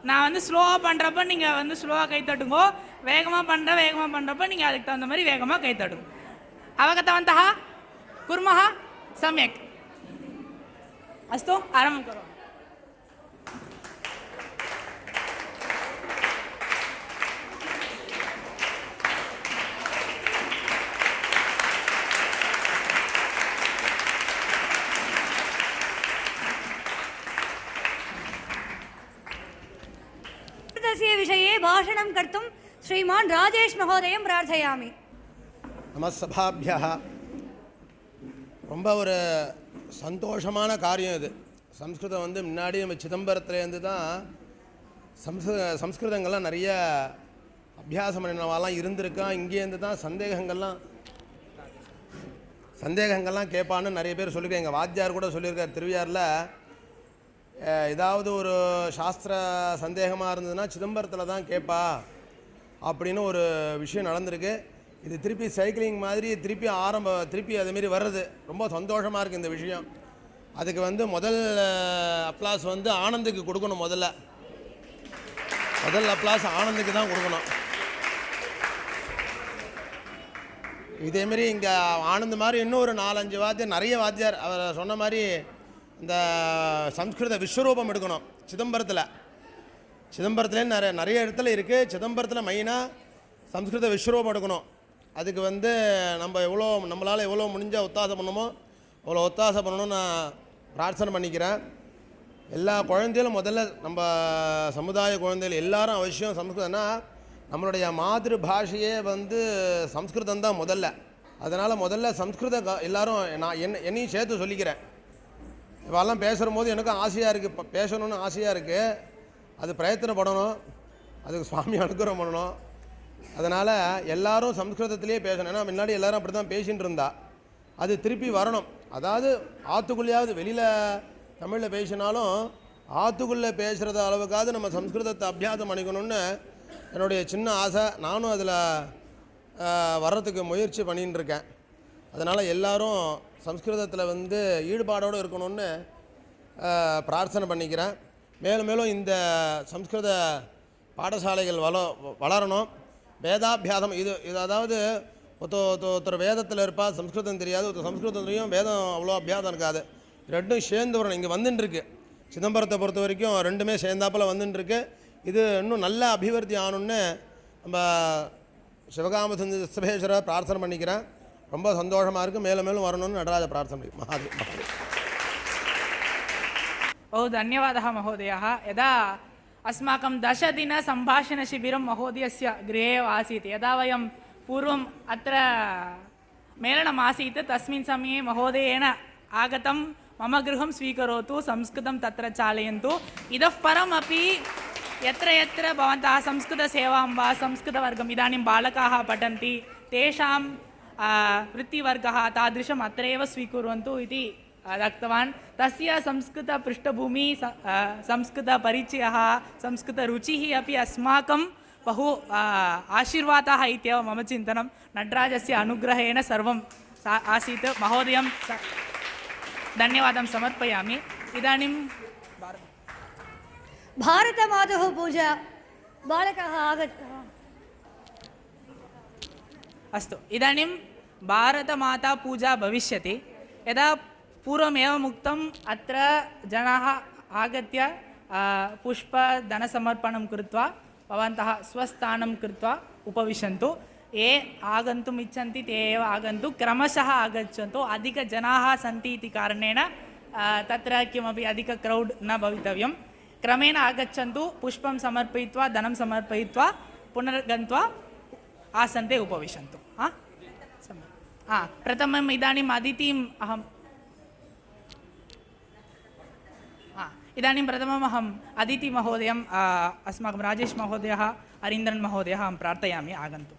Speaker 1: நான் வந்து ஸ்லோவாக பண்ணுறப்ப நீங்கள் வந்து ஸ்லோவாக கை தட்டுங்கோ, வேகமாக பண்ணுறப்ப நீங்கள் அதுக்கு தகுந்த மாதிரி வேகமாக கை தட்டுங்க. அவகத்தவந்தः कुर्मः सम्यक् अस्तु आरम्भं करोमि.
Speaker 3: तस्य विषये भाषणं कर्तुं श्रीमान् राजेश महोदयं प्रार्थयामि.
Speaker 11: நமசபாபியா. ரொம்ப ஒரு சந்தோஷமான காரியம் இது. சம்ஸ்கிருதம் வந்து முன்னாடி நம்ம சிதம்பரத்துலேருந்து தான் சம்ஸ்கிருதங்கள்லாம் நிறைய அபியாசம் பண்ணினவாலாம் இருந்திருக்கான். இங்கேருந்து தான் சந்தேகங்கள்லாம் கேட்பான்னு நிறைய பேர் சொல்லியிருக்காங்க. எங்கள் வாத்தியார் கூட சொல்லியிருக்கார் திருவியாரில், ஏதாவது ஒரு சாஸ்திர சந்தேகமாக இருந்ததுன்னா சிதம்பரத்தில் தான் கேட்பா அப்படின்னு ஒரு விஷயம் நடந்திருக்கு. இது திருப்பி சைக்கிளிங் மாதிரி திருப்பி அதுமாரி வர்றது ரொம்ப சந்தோஷமாக இருக்குது இந்த விஷயம். அதுக்கு வந்து முதல் அப்ளாஸ் வந்து ஆனந்துக்கு கொடுக்கணும். முதல் அப்ளாஸ் ஆனந்துக்கு தான் கொடுக்கணும். இதேமாரி இங்கே ஆனந்த் மாதிரி இன்னும் ஒரு 4-5 வாத்தியார், நிறைய வாத்தியார் அவர் சொன்ன மாதிரி இந்த சம்ஸ்கிருத விஸ்வரூபம் எடுக்கணும். சிதம்பரத்துலேயே நிறைய இடத்துல இருக்குது. சிதம்பரத்தில் மெயினாக சம்ஸ்கிருத விஸ்வரூபம் எடுக்கணும். அதுக்கு வந்து நம்மளால் எவ்வளோ முடிஞ்ச ஒத்தாசை பண்ணணுமோ அவ்வளோ ஒத்தாசை பண்ணணும்னு நான் பிரார்த்தனை பண்ணிக்கிறேன். எல்லா குழந்தைகளும் முதல்ல நம்ம சமுதாய குழந்தைகள் எல்லாரும் அவசியம் சம்ஸ்கிருதம்னா நம்மளுடைய மாதൃ பாஷையே வந்து சம்ஸ்கிருதம் தான் முதல்ல. அதனால் முதல்ல சம்ஸ்கிருத எல்லோரும் நான் என்னையும் சேர்த்து சொல்லிக்கிறேன். இவெல்லாம் பேசுகிற போது எனக்கும் ஆசையாக இருக்குது, பேசணும்னு ஆசையாக இருக்குது. அது பிரயத்தனப்படணும், அதுக்கு சுவாமி அனுகிரகம் பண்ணணும். அதனால் எல்லோரும் சம்ஸ்கிருதத்திலே பேசணும். ஏன்னா முன்னாடி எல்லோரும் அப்படி தான் பேசிகிட்டு இருந்தா. அது திருப்பி வரணும். அதாவது ஆற்றுக்குள்ளேயாவது வெளியில் தமிழில் பேசினாலும் ஆற்றுக்குள்ளே பேசுகிறத அளவுக்காவது நம்ம சம்ஸ்கிருதத்தை அபியாசம் பண்ணிக்கணும்னு என்னுடைய சின்ன ஆசை. நானும் அதில் வர்றதுக்கு முயற்சி பண்ணின்னு இருக்கேன். அதனால் எல்லோரும் சம்ஸ்கிருதத்தில் வந்து ஈடுபாடோடு இருக்கணும்னு பிரார்த்தனை பண்ணிக்கிறேன். மேலும் மேலும் இந்த சம்ஸ்கிருத பாடசாலைகள் வளரணும். வேதாபியாசம் இது அதாவது ஒருத்தர் வேதத்தில் இருப்பால் சம்ஸ்கிருதம் தெரியாது, ஒருத்தர் சம்ஸ்கிருதத்துலேயும் வேதம் அவ்வளோ அபியாசம் இருக்காது. ரெண்டும் சேர்ந்து வரணும். இங்கே வந்துட்டுருக்கு சிதம்பரத்தை பொறுத்த வரைக்கும் ரெண்டுமே சேர்ந்தாப்பில் வந்துட்டுருக்கு. இது இன்னும் நல்ல அபிவிருத்தி ஆகணும்னு நம்ம சிவகாம சுந்தரேஸ்வரரை பிரார்த்தனை பண்ணிக்கிறேன். ரொம்ப சந்தோஷமாக இருக்குது. மேலும் மேலும் வரணும்னு நடராஜ பிரார்த்தனை பண்ணி மகாதேவ்.
Speaker 1: बहु धन्यवादः महोदयः. यदा अस्माकं 10 दिन सम्भाषणशिबिरं महोदयस्य गृहे आसीत्, यदा वयं पूर्वम् अत्र मेलनम् आसीत्, तस्मिन् समये महोदयेन आगतं मम गृहं स्वीकरोतु, संस्कृतं तत्र चालयन्तु, इतः परमपि यत्र यत्र भवन्तः संस्कृतसेवां वा संस्कृतवर्गम् इदानीं बालकाः पठन्ति तेषां वृत्तिवर्गः तादृशम् अत्रैव स्वीकुर्वन्तु इति दत्तवान्. तस्य संस्कृतपृष्ठभूमि, संस्कृतपरिचयः, संस्कृतरुचिः अपि अस्माकं बहु आशीर्वादः इत्येव मम चिन्तनं. नटराजस्य अनुग्रहेण सर्वं आसीत्. महोदयं धन्यवादं समर्पयामि. इदानीं
Speaker 3: भारतमातुः पूजा बालकः आगतः.
Speaker 1: अस्तु, इदानीं भारतमाता पूजा भविष्यति. यदा पूर्वमेवम् उक्तम्, अत्र जनाः आगत्य पुष्पधनसमर्पणं कृत्वा भवन्तः स्वस्थानं कृत्वा उपविशन्तु. ये आगन्तुम् इच्छन्ति ते एव आगन्तु, क्रमशः आगच्छन्तु. अधिकजनाः सन्ति इति कारणेन तत्र किमपि अधिक क्रौड् न भवितव्यं. क्रमेण आगच्छन्तु, पुष्पं समर्पयित्वा धनं समर्पयित्वा पुनर्गत्वा आसन्दे उपविशन्तु. प्रथमम् इदानीम् अतिथिम् अहम् अतिथिमहोदयम् अस्माकं राजेश महोदयः, हरीन्द्रन् महोदयः अहं प्रार्थयामि आगन्तु.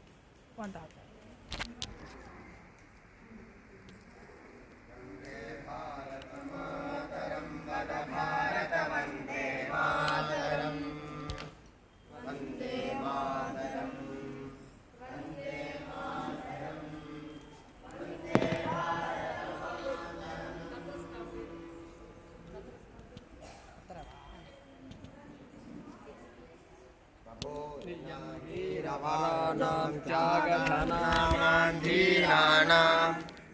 Speaker 11: वरानां त्यागधनानां धीराणां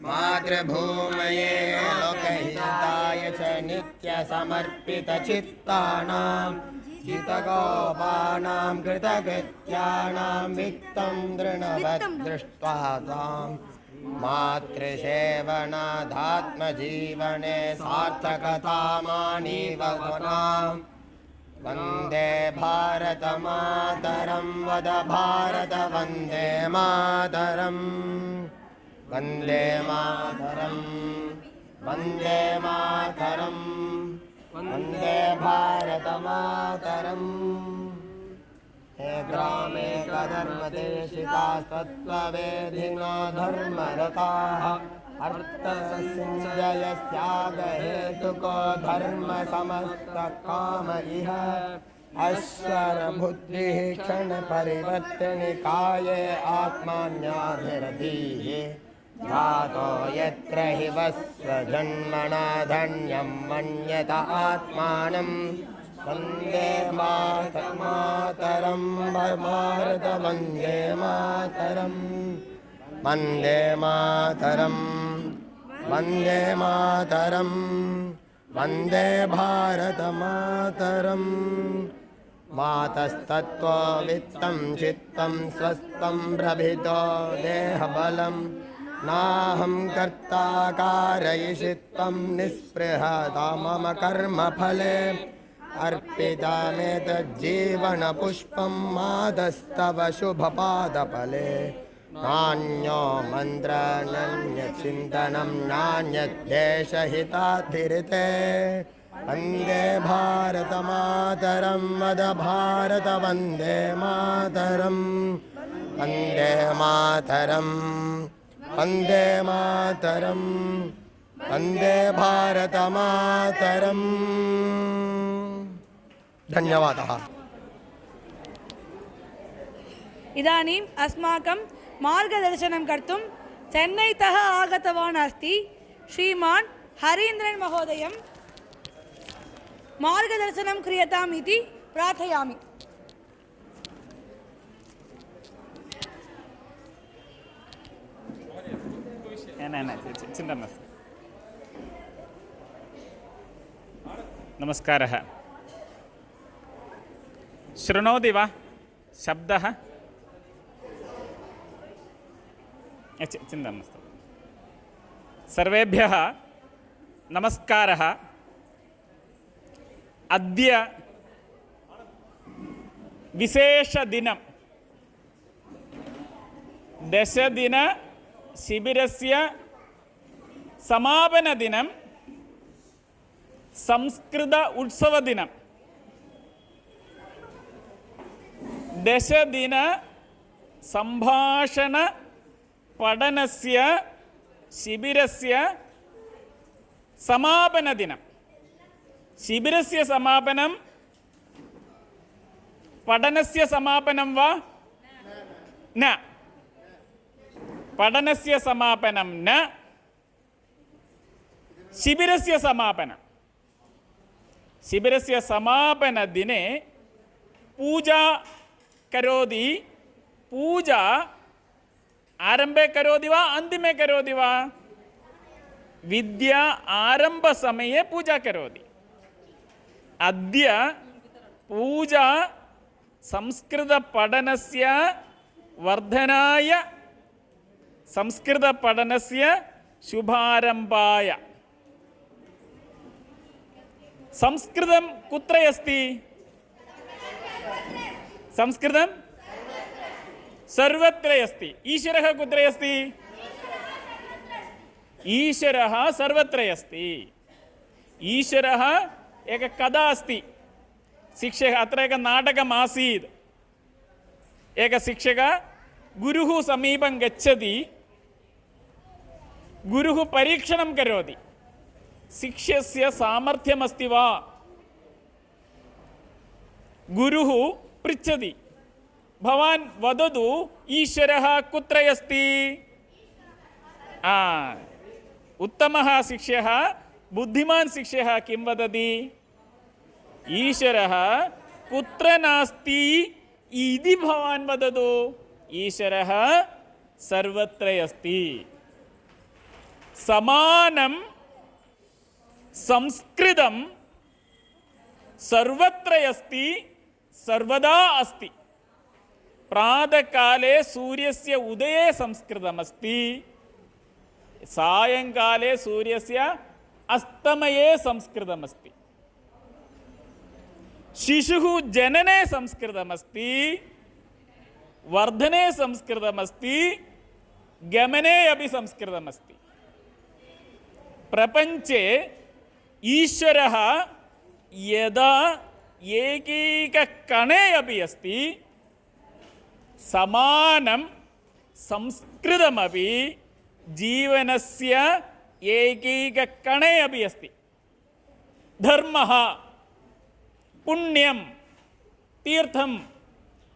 Speaker 11: मातृभूमये लोकहिताय च नित्यसमर्पितचित्तानां जितगोपानां कृतकृत्यानां वित्तं दृढवत् दृष्ट्वा तां मातृसेवनादात्मजीवने सार्थकतामानीवनां वन्दे भारतमातरं वद भारत वन्दे मातरं वन्दे मातरं वन्दे मातरं वन्दे भारतमातरम् हे ग्रामे कधर्मदेशिकास्तत्त्ववेधिनो धर्मरताः अर्थसिञ्जयस्यागहेतुको धर्मसमस्तकाम इह अश्वरबुद्धिः क्षणपरिवर्तनिकाये आत्मान्याभिरधीः जातो यत्र हि वस्वजन्मना धन्यं मन्यत आत्मानं वन्दे मातरं भारत वन्दे मातरं वन्दे मातरं वन्दे मातरं वन्दे भारत मातरं मातस्तत्त्वा वित्तं चित्तं स्वस्थं प्रभितो देहबलं नाहं कर्ता कारयिषित्वं निःस्पृहता मम कर्मफले अर्पितमेतज्जीवनपुष्पं मादस्तव शुभपादफले नान्यो मन्त्रनन्यचिन्तनं नान्यद्देशहितातिरिते वन्दे भारतमातरं वद भारत वन्दे मातरं वन्दे मातरं वन्दे मातरं वन्दे भारतमातरम् धन्यवादः।
Speaker 3: इदानीम् अस्माकं मार्गदर्शनं कर्तुं चेन्नैतः आगतवान् अस्ति श्रीमान् हरीन्द्रन् महोदयं मार्गदर्शनं क्रियताम् इति प्रार्थयामि।
Speaker 15: चिन्ता नास्ति। नमस्कारः। शृणोति वा शब्दः? चिन्ता नास्ति। सर्वेभ्यः नमस्कारः। अद्य विशेषदिनं 10-दिन-शिबिरस्य समापनदिनं संस्कृत उत्सवदिनं 10-दिन सम्भाषण पठनस्य शिबिरस्य समापनदिनं। शिबिरस्य समापनं पठनस्य समापनं वा न? पठनस्य समापनं न, शिबिरस्य समापनं। शिबिरस्य समापनदिने पूजा करोति। पूजा आरम्भे करोति वा अन्तिमे करोति वा? विद्या आरम्भसमये पूजा करोति। अद्य पूजा संस्कृतपठनस्य वर्धनाय, संस्कृतपठनस्य शुभारम्भाय। संस्कृतं कुत्र अस्ति? संस्कृतं सर्वत्र अस्ति। ईश्वरः कुत्र अस्ति? ईश्वरः सर्वत्र अस्ति। ईश्वरः एक कथा अस्ति। शिक्षकः, अत्र एक नाटकम् आसीत्। एक शिक्षकः गुरुः समीपं गच्छति। गुरुः परीक्षणं करोति। शिष्यस्य सामर्थ्यमस्ति वा? गुरुः पृच्छति, भवान् वदतु ईश्वरः कुत्र अस्ति? उत्तमः शिष्यः, बुद्धिमान् शिष्यः किं वदति? ईश्वरः कुत्र नास्ति इति भवान् वदतु। ईश्वरः सर्वत्र अस्ति। समानं संस्कृतं सर्वत्र अस्ति, सर्वदा अस्ति। प्रातःकाले सूर्यस्य उदये संस्कृतमस्ति, सायङ्काले सूर्यस्य अस्तमये संस्कृतमस्ति। शिशुः जनने संस्कृतमस्ति, वर्धने संस्कृतमस्ति, गमने अपि संस्कृतमस्ति। प्रपञ्चे ईश्वरः यदा एकैककणे अपि अस्ति, समानं संस्कृतमपि जीवनस्य एकैककणे अपि अस्ति। धर्मः, पुण्यं, तीर्थम्,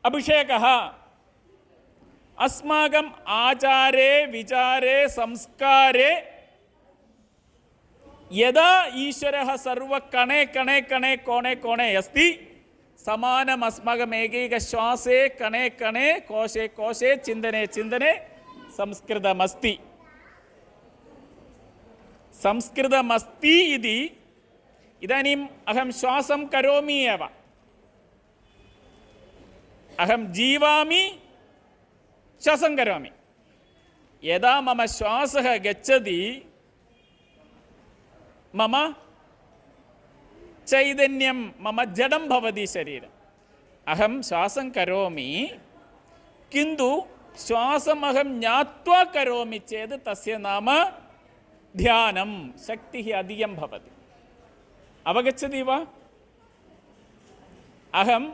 Speaker 15: अभिषेकः अस्माकम् आचारे विचारे संस्कारे यदा ईश्वरः सर्वकणे कणे कणे कोणे कोणे अस्ति, समानम् अस्माकम् एकैकश्वासे कणे कणे कोशे कोशे चिन्तने चिन्तने संस्कृतमस्ति। संस्कृतमस्ति इति इदानीम् अहं श्वासं करोमि एव, अहं जीवामि, श्वासं करोमि। यदा मम श्वासः गच्छति, मम चैतन्यं, मम जडं भवति शरीरम्। अहं श्वासं करोमि, किन्तु श्वासम् अहं ज्ञात्वा करोमि चेत् तस्य नाम ध्यानं, शक्तिः अधिकं भवति। अवगच्छति वा? अहं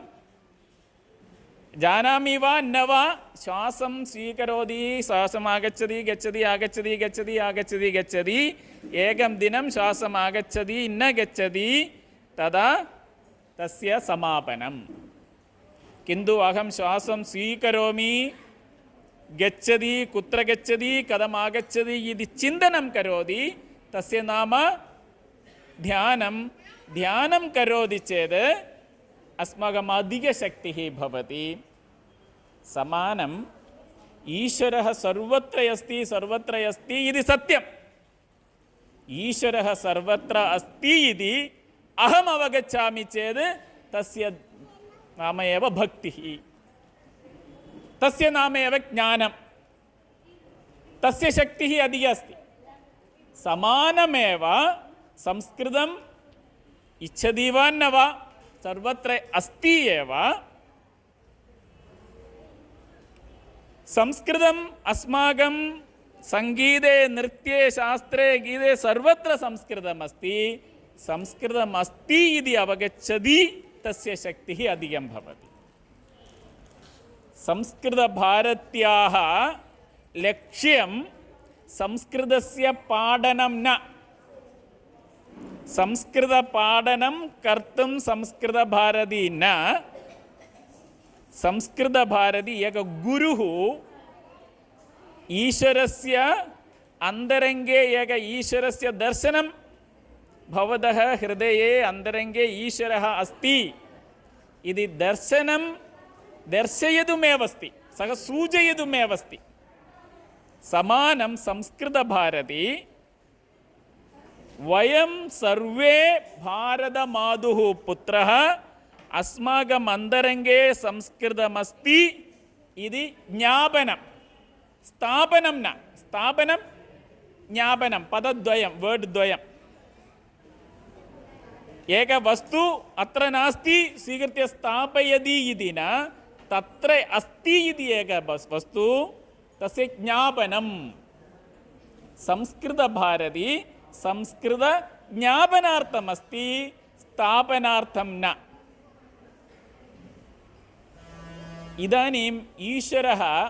Speaker 15: जानामि वा न वा, श्वासं स्वीकरोति, श्वासम् आगच्छति गच्छति आगच्छति गच्छति आगच्छति गच्छति, एकं दिनं श्वासम् आगच्छति न गच्छति, तदा तस्य समापनं। किन्तु अहं श्वासं स्वीकरोमि, गच्छति, कुत्र गच्छति, कथम् आगच्छति इति चिन्तनं करोति, तस्य नाम ध्यानं। ध्यानं करोति चेत् अस्माकम् अधिकशक्तिः भवति। समानम् ईश्वरः सर्वत्र अस्ति, सर्वत्र अस्ति इति सत्यम्। ईश्वरः सर्वत्र अस्ति इति अहम् अवगच्छामि चेत् तस्य नाम एव भक्तिः, तस्य नाम एव ज्ञानं, तस्य शक्तिः अधिका अस्ति। समानमेव संस्कृतम् इच्छति वा न वा, सर्वत्र अस्ति एव। संस्कृतम् अस्माकं सङ्गीते, नृत्ये, शास्त्रे, गीते सर्वत्र संस्कृतमस्ति। संस्कृतमस्ति इति अवगच्छति, तस्य शक्तिः अधिकं भवति। संस्कृतभारत्याः लक्ष्यं संस्कृतस्य पाठनं न, संस्कृतपाठनं कर्तुं संस्कृतभारती न, संस्कृतभारती एक गुरुः ईश्वरस्य अन्तरङ्गे एक ईश्वरस्य दर्शनं, भवतः हृदये अन्तरङ्गे ईश्वरः अस्ति इति दर्शनं दर्शयितुमेव अस्ति, सः सूचयितुमेव अस्ति। समानं संस्कृतभारती। वयं सर्वे भारतमातुः पुत्रः, अस्माकम् अन्तरङ्गे संस्कृतमस्ति इति ज्ञापनं, स्थापनं न, स्थापनं ज्ञापनं, पदद्वयं, वर्ड् द्वयम्। एक वस्तु अत्र नास्ति स्वीकृत्य स्थापयति इति न, तत्र अस्ति इति एक वस्तु, तस्य ज्ञापनं। संस्कृतभारती संस्कृतज्ञापनार्थमस्ति, स्थापनार्थं न। इदानीम् ईश्वरः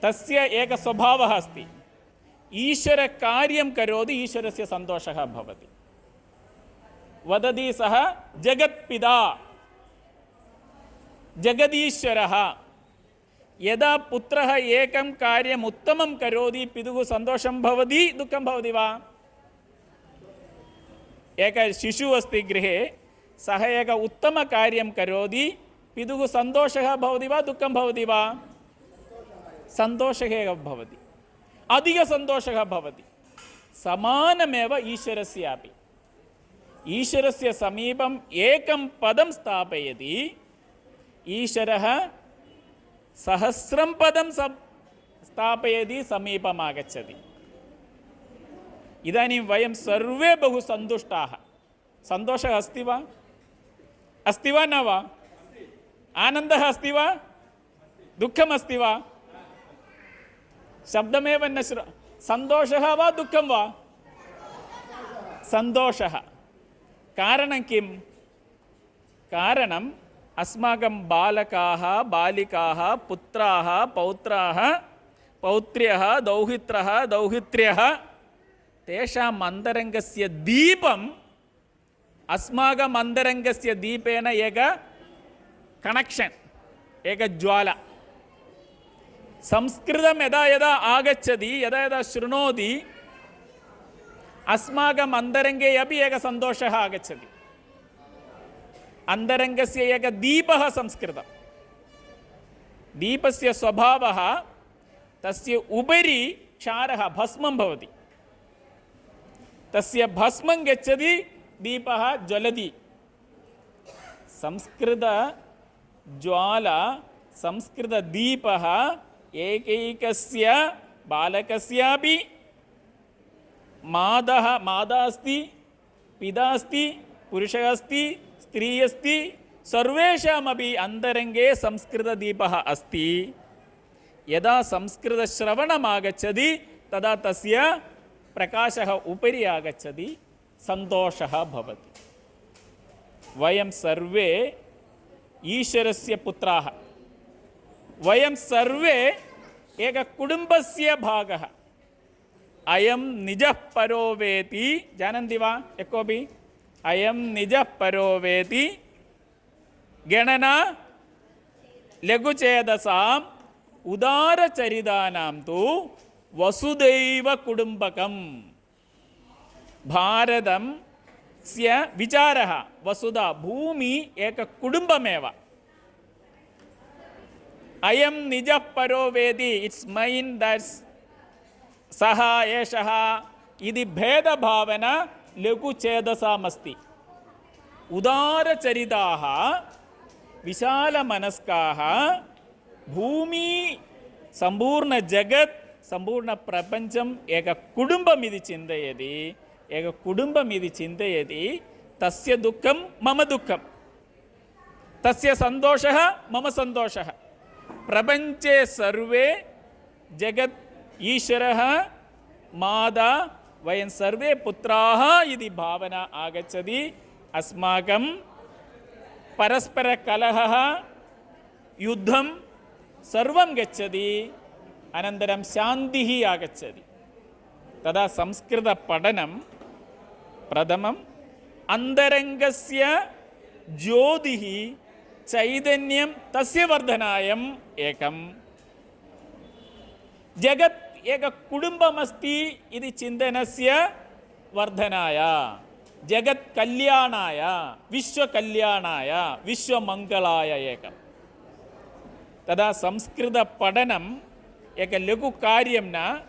Speaker 15: तस्य एक स्वभावः अस्ति। ईश्वरकार्यं करोति, ईश्वरस्य सन्तोषः भवति। वदति सः जगत्पिता, जगदीश्वरः। यदा पुत्रः एकं कार्यम् उत्तमं करोति, पितुः सन्तोषं भवति, दुःखं भवति वा? एकः शिशुः अस्ति गृहे, सः एक उत्तमकार्यं करोति पितुः सन्तोषः भवति वा दुःखं भवति वा? सन्तोषः एव भवति, अधिकसन्तोषः भवति। समानमेव ईश्वरस्यापि। ईश्वरस्य समीपम् एकं पदं स्थापयति, ईश्वरः सहस्रं पदं स्थापयति, समीपम् आगच्छति। इदानीं वयं सर्वे बहु सन्तुष्टाः। सन्तोषः अस्ति वा? अस्ति वा न वा? आनन्दः अस्ति वा? दुःखम् अस्ति वा? शब्दमेव न सन्तोषः वा दुःखं वा? सन्तोषः। कारणं किं? कारणम् अस्माकं बालकाः, बालिकाः, पुत्राः, पौत्राः, पौत्र्यः, दौहित्रः, दौहित्र्यः, तेषाम् अन्तरङ्गस्य दीपम् अस्माकम् अन्तरङ्गस्य दीपेन एक कनेक्षन्, एक ज्वाला। संस्कृतं यदा यदा आगच्छति, यदा यदा शृणोति, अस्माकम् अन्तरङ्गे अपि एकः सन्तोषः आगच्छति। अन्तरङ्गस्य एकः दीपः संस्कृतं। दीपस्य स्वभावः तस्य उपरि क्षारः भस्मं भवति, तस्य भस्मं गच्छति, दीपः ज्वलति। संस्कृतज्वाला, संस्कृतदीपः एकैकस्य बालकस्यापि माता अस्ति, पिता अस्ति, पुरुषः अस्ति, स्त्री अस्ति, सर्वेषामपि अन्तरङ्गे संस्कृतदीपः अस्ति। यदा संस्कृतश्रवणम् आगच्छति तदा तस्य प्रकाशः उपरि आगच्छति, सन्तोषः भवति। वयं सर्वे ईश्वरस्य पुत्राः, वयं सर्वे एककुटुम्बस्य भागः। अयं निजः परो वेति, जानन्ति वा यः कोऽपि? अयं निजः परो वेति गणना लघुचेतसाम् उदारचरितानां तु वसुदैव कुटुम्बकम्। भारतस्य विचारः वसुधा, भूमि एक कुटुम्बमेव। अयं निजः परो वेति, इट्स् मैन् दट्स् सः एषः इति भेदभावना लघुचेतसामस्ति। उदारचरिताः, विशालमनस्काः, भूमि, सम्पूर्णजगत्, सम्पूर्णप्रपञ्चम् एककुटुम्बमिति चिन्तयति, एककुटुम्बमिति चिन्तयति। तस्य दुःखं मम दुःखं, तस्य सन्तोषः मम सन्तोषः। प्रपञ्चे सर्वे जगत् ईश्वरः, माता, वयं सर्वे पुत्राः इति भावना आगच्छति। अस्माकं परस्परकलहः, युद्धं सर्वं गच्छति, अनन्तरं शान्तिः आगच्छति। तदा संस्कृतपठनं प्रथमम् अन्तरङ्गस्य ज्योतिः, चैतन्यं तस्य वर्धनायम् एकं। जगत् एक कुटुम्बमस्ति इति चिन्तनस्य वर्धनाय, जगत् कल्याणाय, विश्वकल्याणाय, विश्वमङ्गलाय एकम्। तदा संस्कृतपठनम् एक लघुकार्यं न।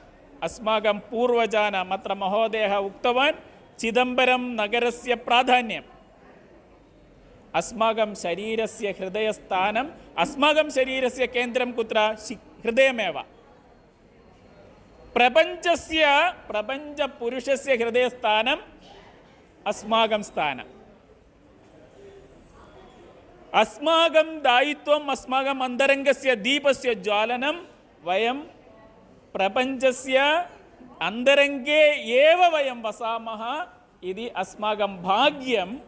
Speaker 15: अस्माकं पूर्वजानाम्, अत्र महोदयः उक्तवान्, चिदम्बरं नगरस्य प्राधान्यम्। अस्माकं शरीरस्य हृदयस्थानम्, अस्माकं शरीरस्य केन्द्रं कुत्र? हृदयमेव। प्रपञ्चस्य, प्रपञ्चपुरुषस्य हृदयस्थानम् अस्माकं स्थानम्। अस्माकं दायित्वम्, अस्माकम् अन्तरङ्गस्य दीपस्य ज्वालनं। वयं प्रपञ्चस्य अन्तरङ्गे एव वयं वसामः इति अस्माकं भाग्यं।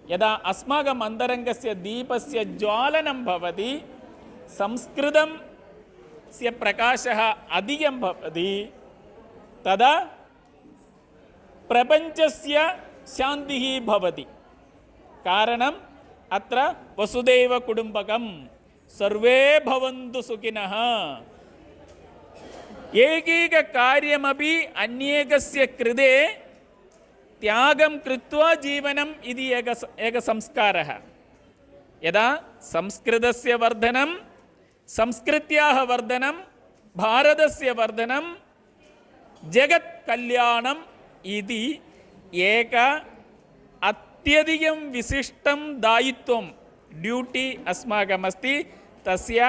Speaker 15: यदा अस्माकम् अन्तरङ्गस्य दीपस्य ज्वालनं भवति, संस्कृतस्य प्रकाशः अधिकं भवति, तदा प्रपञ्चस्य शान्तिः भवति। कारणम् अत्र वसुदैव कुटुम्बकं, सर्वे भवन्तु सुखिनः। एकैककार्यमपि अन्येकस्य कृते त्यागं कृत्वा जीवनम् इति एकः संस्कारः। यदा संस्कृतस्य वर्धनं, संस्कृत्याः वर्धनं, भारतस्य वर्धनं, जगत् कल्याणम् इति एक अत्यधिकं विशिष्टं दायित्वं ड्यूटी अस्माकम् अस्ति। तस्य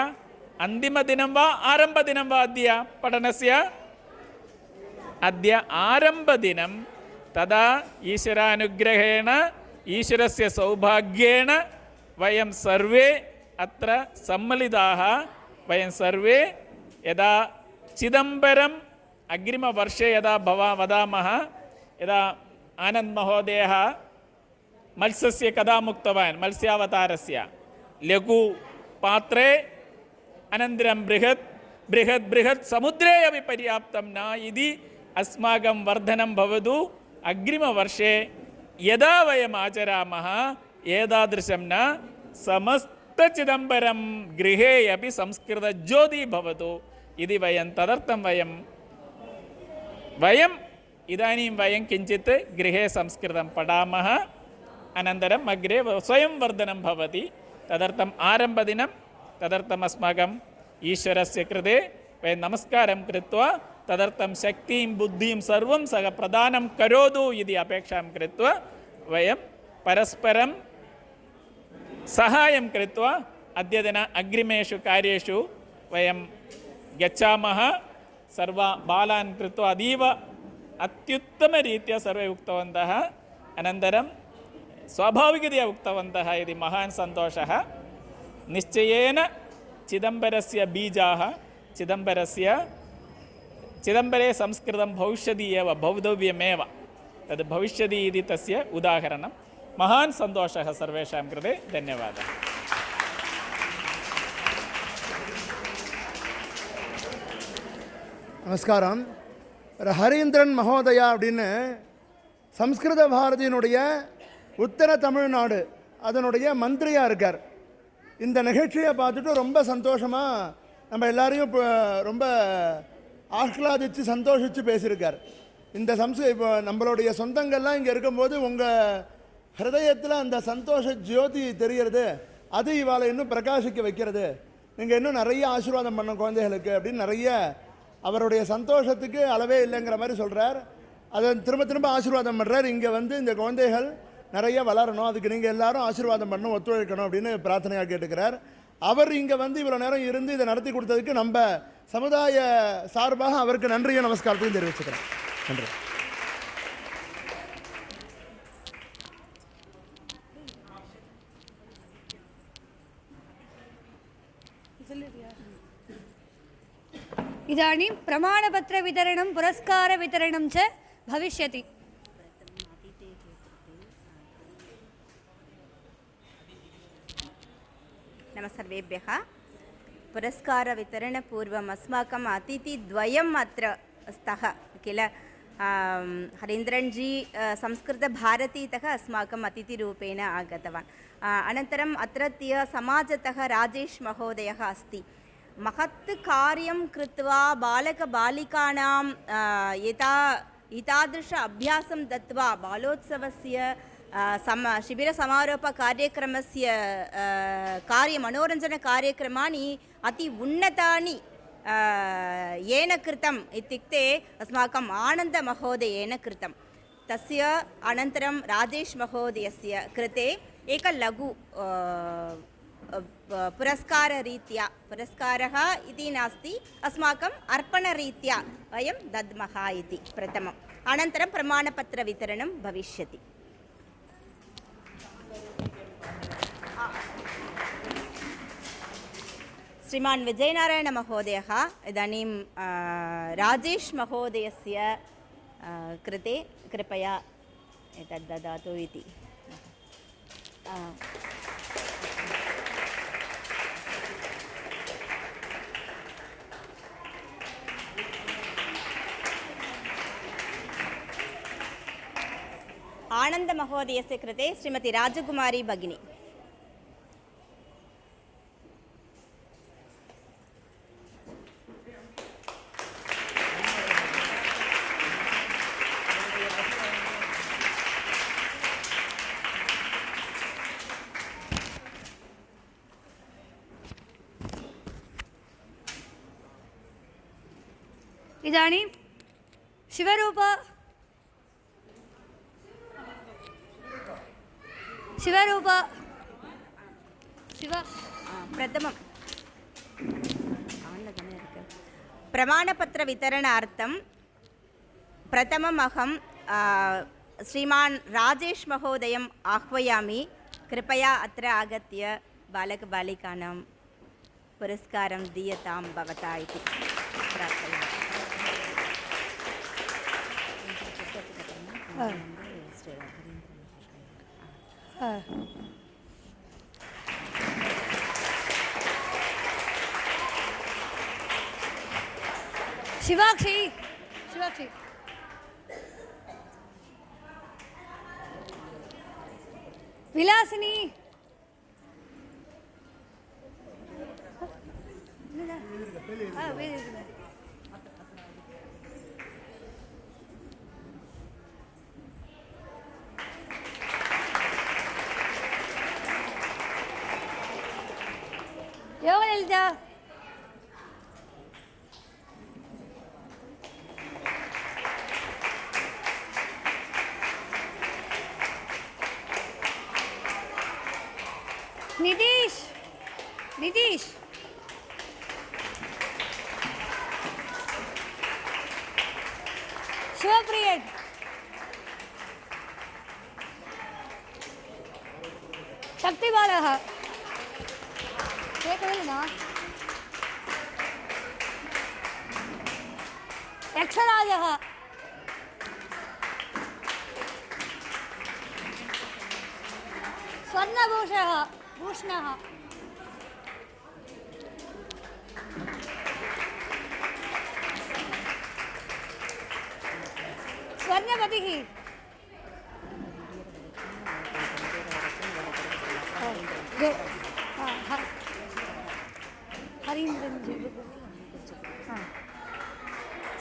Speaker 15: अन्तिमदिनं वा आरम्भदिनं वा अद्य पठनस्य? अद्य आरम्भदिनं। तदा ईश्वरानुग्रहेण, ईश्वरस्य सौभाग्येन वयं सर्वे अत्र सम्मिलिताः। वयं सर्वे यदा चिदम्बरम् अग्रिमवर्षे यदा वदामः, यदा आनन्दमहोदयः मत्स्यस्य कदा मुक्तवान्, मत्स्यावतारस्य लघु पात्रे अनन्तरं बृहत् बृहत् बृहत् समुद्रे अपि पर्याप्तं न इति अस्माकं वर्धनं भवतु। अग्रिमवर्षे यदा वयम् आचरामः एतादृशं न, समस्तचिदम्बरं गृहे अपि संस्कृतज्योतिः भवतु इति वयं तदर्थं वयम् इदानीं वयं किञ्चित् गृहे संस्कृतं पठामः, अनन्तरम् अग्रे स्वयं वर्धनं भवति। तदर्थम् आरम्भदिनं, तदर्थम् अस्माकम् ईश्वरस्य कृते वयं नमस्कारं कृत्वा तदर्थं शक्तिं बुद्धिं सर्वं सः प्रदानं करोतु इति अपेक्षां कृत्वा वयं परस्परं सहायं कृत्वा अद्यतन अग्रिमेषु कार्येषु वयं गच्छामः। सर्व बालान् कृत्वा अतीव अत्युत्तमरीत्या सर्वे उक्तवन्तः, अनन्तरं स्वाभाविकतया उक्तवन्तः इति महान् सन्तोषः। निश्चयेन चिदम्बरस्य बीजाः, चिदम्बरे संस्कृतं भविष्यति एव, भवितव्यमेव, तद् भविष्यति इति तस्य उदाहरणं। महान् सन्तोषः सर्वेषां कृते। धन्यवादः।
Speaker 2: நமஸ்காரம். ஹரீந்திரன் மகோதயா அப்படின்னு சம்ஸ்கிருத பாரதியினுடைய உத்தர தமிழ்நாடு அதனுடைய மந்திரியாக இருக்கார். இந்த நிகழ்ச்சியை பார்த்துட்டு ரொம்ப சந்தோஷமாக நம்ம எல்லாரையும் ரொம்ப ஆஹ்லாதிச்சு சந்தோஷித்து பேசியிருக்கார். இந்த இப்போ நம்மளுடைய சொந்தங்கள்லாம் இங்கே இருக்கும்போது உங்கள் ஹிருதயத்தில் அந்த சந்தோஷ ஜோதி தெரிகிறது, அது இவாளை இன்னும் பிரகாசிக்க வைக்கிறது. நீங்கள் இன்னும் நிறைய ஆசீர்வாதம் பண்ண குழந்தைகளுக்கு அப்படின்னு நிறைய அவருடைய சந்தோஷத்துக்கு அளவே இல்லைங்கிற மாதிரி சொல்கிறார். அதை திரும்ப திரும்ப ஆசீர்வாதம் பண்ணுறார். இங்கே வந்து இந்த குழந்தைகள் நிறைய வளரணும், அதுக்கு நீங்கள் எல்லாரும் ஆசீர்வாதம் பண்ணணும், ஒத்துழைக்கணும் அப்படின்னு பிரார்த்தனையாக கேட்டுக்கிறார். அவர் இங்கே வந்து இவ்வளோ நேரம் இருந்து இதை நடத்தி கொடுத்ததுக்கு நம்ம சமுதாய சார்பாக அவருக்கு நன்றியும் நமஸ்காரத்தையும் தெரிவிச்சுக்கிறேன். நன்றி.
Speaker 3: इदानीं प्रमाणपत्रवितरणं पुरस्कारवितरणं च भविष्यति.
Speaker 16: नमः सर्वेभ्यः. पुरस्कारवितरणपूर्वम् अस्माकम् अतिथिद्वयम् अत्र स्तः किल. हरीन्द्रन्जी संस्कृतभारतीतः अस्माकम् अतिथिरूपेण आगतवान्. अनन्तरम् अत्रत्य समाजतः राजेश महोदयः अस्ति. महत् कार्यं कृत्वा बालकबालिकानां एतादृश अभ्यासं दत्वा बालोत्सवस्य शिबिरसमारोपकार्यक्रमस्य मनोरञ्जनकार्यक्रमाणि अति उन्नतानि येन कृतम् इत्युक्ते अस्माकम् आनन्दमहोदयेन कृतं. तस्य अनन्तरं राजेश महोदयस्य कृते एक लघु पुरस्कारः इति नास्ति, अस्माकम् अर्पणरीत्या वयं दद्मः इति प्रथमम्. अनन्तरं प्रमाणपत्रवितरणं भविष्यति. श्रीमान् विजयनारायणमहोदयः इदानीं राजेश महोदयस्य कृते कृपया एतद् ददातु इति. आनन्दमहोदयस्य कृते श्रीमती राजकुमारी भगिनी.
Speaker 3: इदानीं शिवरूप शिवरूप शिव
Speaker 16: प्रथमं प्रमाणपत्रवितरणार्थं प्रथमम् अहं श्रीमान् राजेश महोदयम् आह्वयामि। कृपया अत्र आगत्य बालकबालिकानां पुरस्कारं दीयतां भवता इति प्रार्थयामि।
Speaker 3: शिवाक्षी शिवाक्षी विलासिनी योगललिता नितीश नितीश शिवप्रिय शक्तिबालः यक्षराजः स्वर्णभूषः भूषणः स्वर्णपतिः हरीन्द्रन्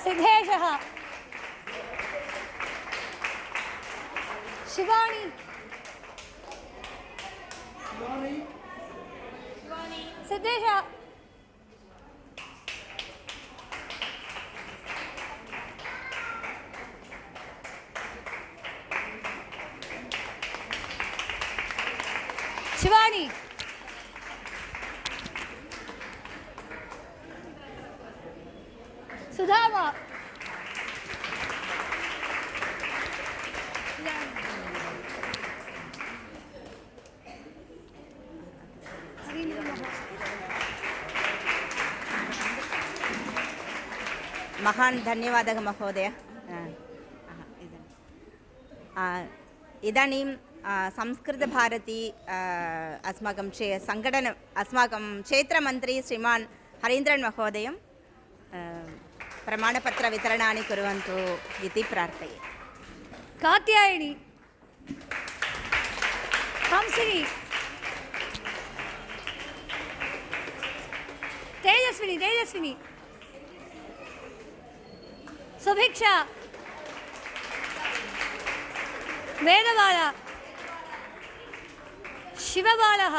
Speaker 3: सिद्धेशः शिवानी सिद्धेश शिवानी सुधामा
Speaker 16: महान् धन्यवादः महोदय। इदानीं संस्कृतभारती अस्माकं अस्माकं क्षेत्रमन्त्री श्रीमान् हरीन्द्रन् महोदयं प्रमाणपत्रवितरणानि कुर्वन्तु इति प्रार्थये।
Speaker 3: कात्यायनी हंसिनी तेजस्विनी तेजस्विनी सुभिक्षा वेदबाला शिवबालः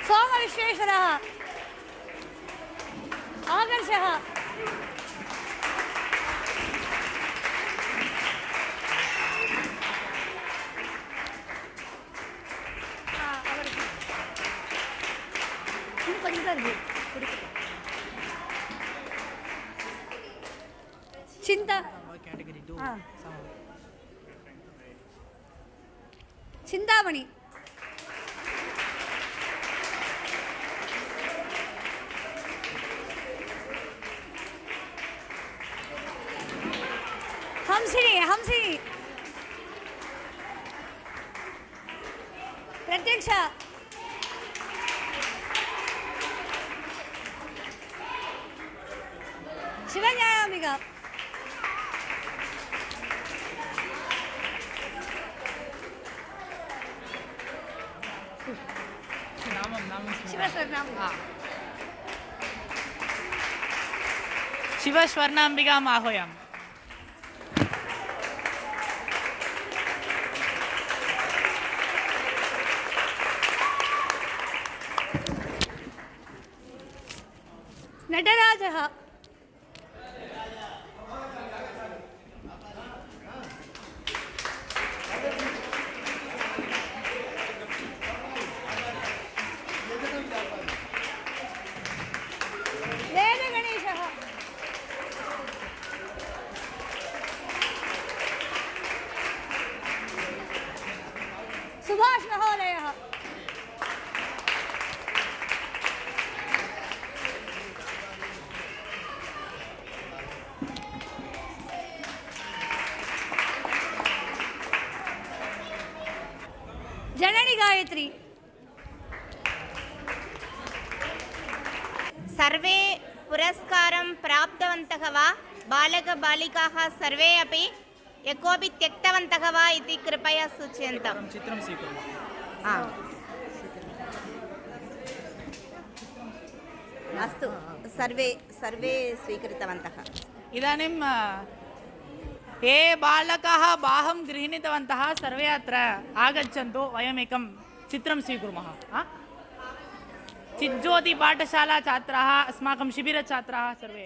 Speaker 3: सोमविश्वेश्वरः आकर्षः चिंता चिंतामणि हंसिनी हंसिनी प्रत्यक्षा शिवज्ञानाम्बिका
Speaker 1: शिवस्वर्णाम्बिकाम् आह्वयामि।
Speaker 3: நடராஜः वेदगणेशः सुभाष महोदयः जननी गायत्री
Speaker 16: सर्वे पुरस्कारं प्राप्तवन्तः वा बालकबालिकाः सर्वे अपि यः कोऽपि त्यक्तवन्तः वा इति कृपया सूचयन्तु
Speaker 13: चित्रं स्वीकुर्मः
Speaker 16: अस्तु सर्वे सर्वे स्वीकृतवन्तः
Speaker 1: इदानीं ये बालकाः भागं गृहीतवन्तः सर्वे अत्र आगच्छन्तु वयमेकं चित्रं स्वीकुर्मः चिज्योति पाठशाला छात्राः अस्माकं शिबिरछात्राः सर्वे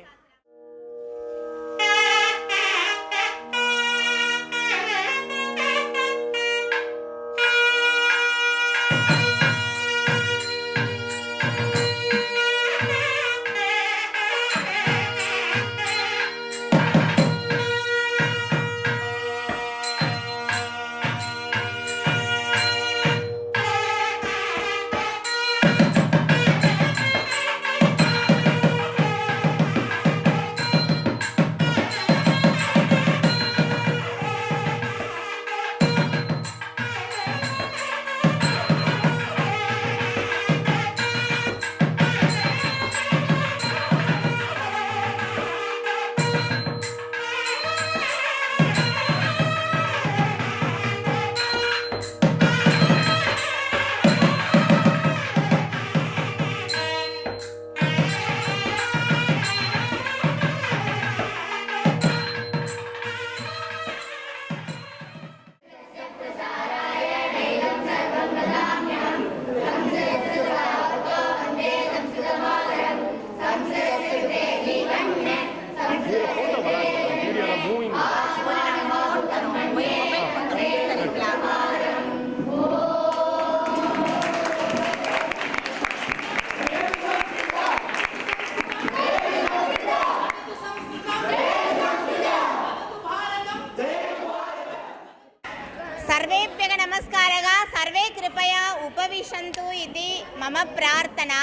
Speaker 16: सर्वेभ्यः नमस्कारः सर्वे कृपया उपविशन्तु इति मम प्रार्थना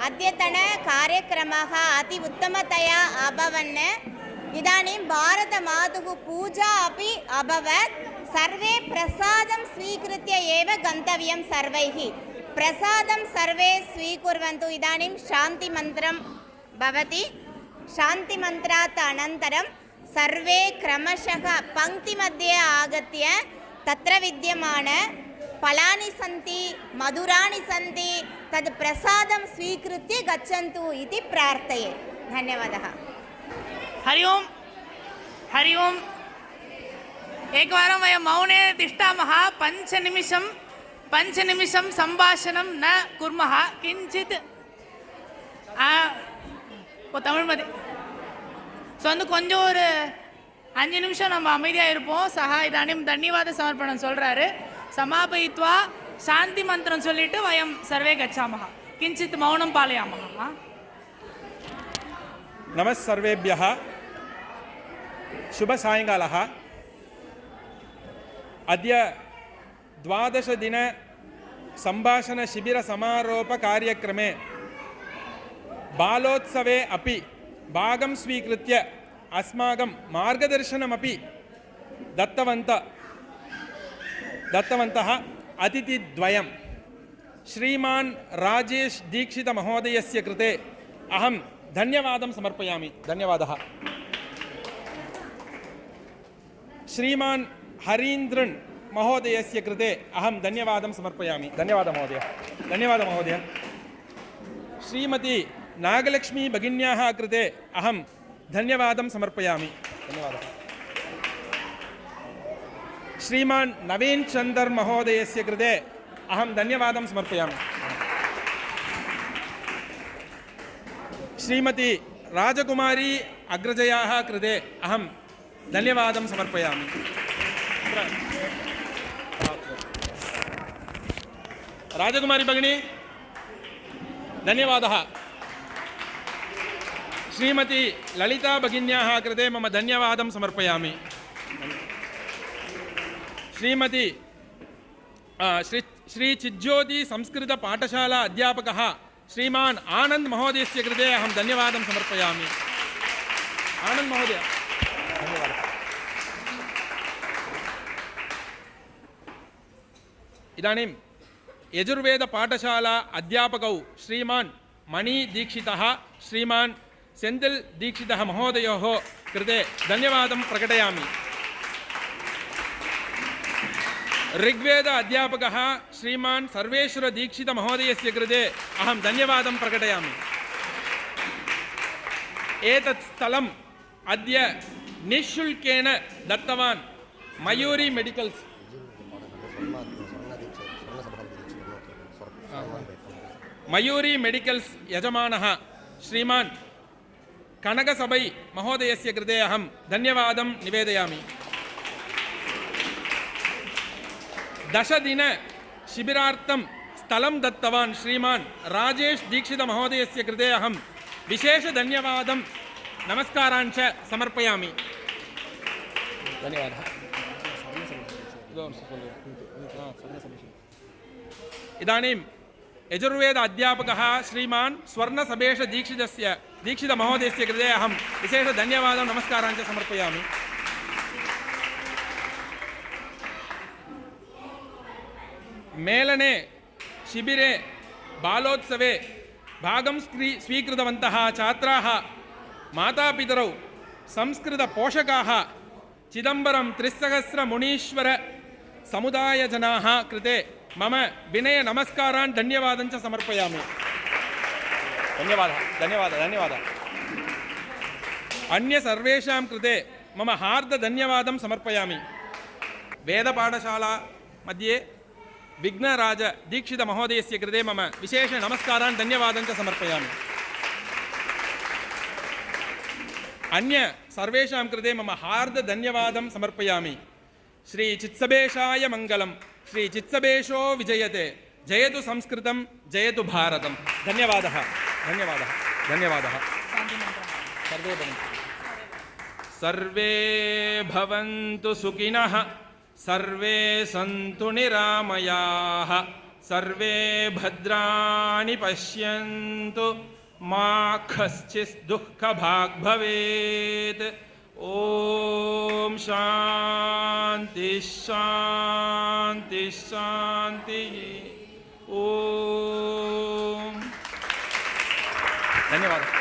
Speaker 16: अद्यतनकार्यक्रमः अति उत्तमतया अभवन् इदानीं भारतमातुः पूजा अपि अभवत् सर्वे प्रसादं स्वीकृत्य एव गन्तव्यं सर्वैः प्रसादं सर्वे स्वीकुर्वन्तु इदानीं शान्तिमन्त्रं भवति शान्तिमन्त्रात् अनन्तरं सर्वे क्रमशः पङ्क्तिमध्ये आगत्य तत्र विद्यमान फलानि सन्ति मधुराणि सन्ति तद् प्रसादं स्वीकृत्य गच्छन्तु इति प्रार्थये धन्यवादः
Speaker 1: हरि ओम् हरि ओम् एकवारं वयं मौने तिष्ठामः पञ्चनिमिषं सम्भाषणं न कुर्मः किञ्चित् தமிழ் மதி ஸோ வந்து கொஞ்சம் ஒரு 5 நிமிஷம் நம்ம அமைதியாக இருப்போம் சஹா இதானிம் தன்யவாத சமர்ப்பணம் சொல்கிறாரு சமாபயித்வா சாந்தி மந்திரம் சொல்லிட்டு வயம் சர்வே கச்சாமः किञ्चित् मौनं पालयामः
Speaker 17: नमः सर्वेभ्यः शुभसायङ्कालः अद्य 12 दिन सम्भाषणशिबिरसमारोपकार्यक्रमे बालोत्सवे अपि भागं स्वीकृत्य अस्माकं मार्गदर्शनमपि दत्तवन्तः अतिथिद्वयं श्रीमान् राजेश दीक्षित महोदयस्य कृते अहं धन्यवादं समर्पयामि धन्यवादः श्रीमान् हरीन्द्रन् महोदयस्य कृते अहं धन्यवादं समर्पयामि धन्यवादः महोदय श्रीमती नागलक्ष्मी भगिन्याः कृते अहं धन्यवादं समर्पयामि धन्यवादः श्रीमान् नवीन चंदर महोदयस्य कृते अहं धन्यवादं समर्पयामि श्रीमती राजकुमारी अग्रजयाः कृते अहं धन्यवादं समर्पयामि। राजकुमारी भगिनी धन्यवादः। श्रीमती ललिता भगिन्याः कृते मम धन्यवादं समर्पयामि। श्रीमती श्री चिज्योति संस्कृत पाठशाला अध्यापकः श्रीमान् आनंद महोदयस्य कृते अहं धन्यवादं समर्पयामि। आनंद महोदय धन्यवादः। इदानीं यजुर्वेद पाठशाला अध्यापकौ श्रीमान् मणि दीक्षितः श्रीमान् सेन्थिल् दीक्षितः महोदयोः कृते धन्यवादं प्रकटयामि। ऋग्वेद अध्यापकः श्रीमान् सर्वेश्वर दीक्षित महोदयस्य कृते अहं धन्यवादं प्रकटयामि। एतत् स्थलम् अद्य निःशुल्केन दत्तवान् मयूरी मेडिकल्स् मयूरी मेडिकल्स् यजमानः श्रीमान् कनकसबै महोदयस्य कृते अहं धन्यवादं निवेदयामि। 10 दिन शिबिरार्थं स्थलं दत्तवान् श्रीमान् राजेश दीक्षित महोदयस्य कृते अहं विशेष धन्यवादं नमस्कारान् च समर्पयामि। धन्यवादः। इदानीं यजुर्वेद अध्यापकः श्रीमान् स्वर्णसभेश दीक्षित महोदयस्य कृते अहं विशेष धन्यवादं नमस्कारान् च समर्पयामि। मेलने शिबिरे बालोत्सवे भागं स्वीकृतवन्तः छात्राः मातापितरौ संस्कृतपोषकाः चिदम्बरं 300 मुनीश्वर समुदायजनाः कृते मम विनय नमस्कारान् धन्यवादं च समर्पयामि। धन्यवादः। अन्य सर्वेषां कृते मम हार्द धन्यवादं समर्पयामि। वेदपाठशाला मध्ये विघ्नराज दीक्षित महोदयस्य कृते मम विशेष नमस्कारान् धन्यवादं च समर्पयामि। अन्य सर्वेषां कृते मम हार्द धन्यवादं समर्पयामि। श्री चित्सबेशाय मङ्गलम्। श्री चित्सबेशो विजयते। जयतु संस्कृतं जयतु भारतम्। धन्यवादः। सर्वे भवन्तु सुखिनः सर्वे सन्तु निरामयाः सर्वे भद्राणि पश्यन्तु मा कश्चित् दुःखभाग् भवेत्। ओम शांति शांति शांति। ओम धन्यवाद।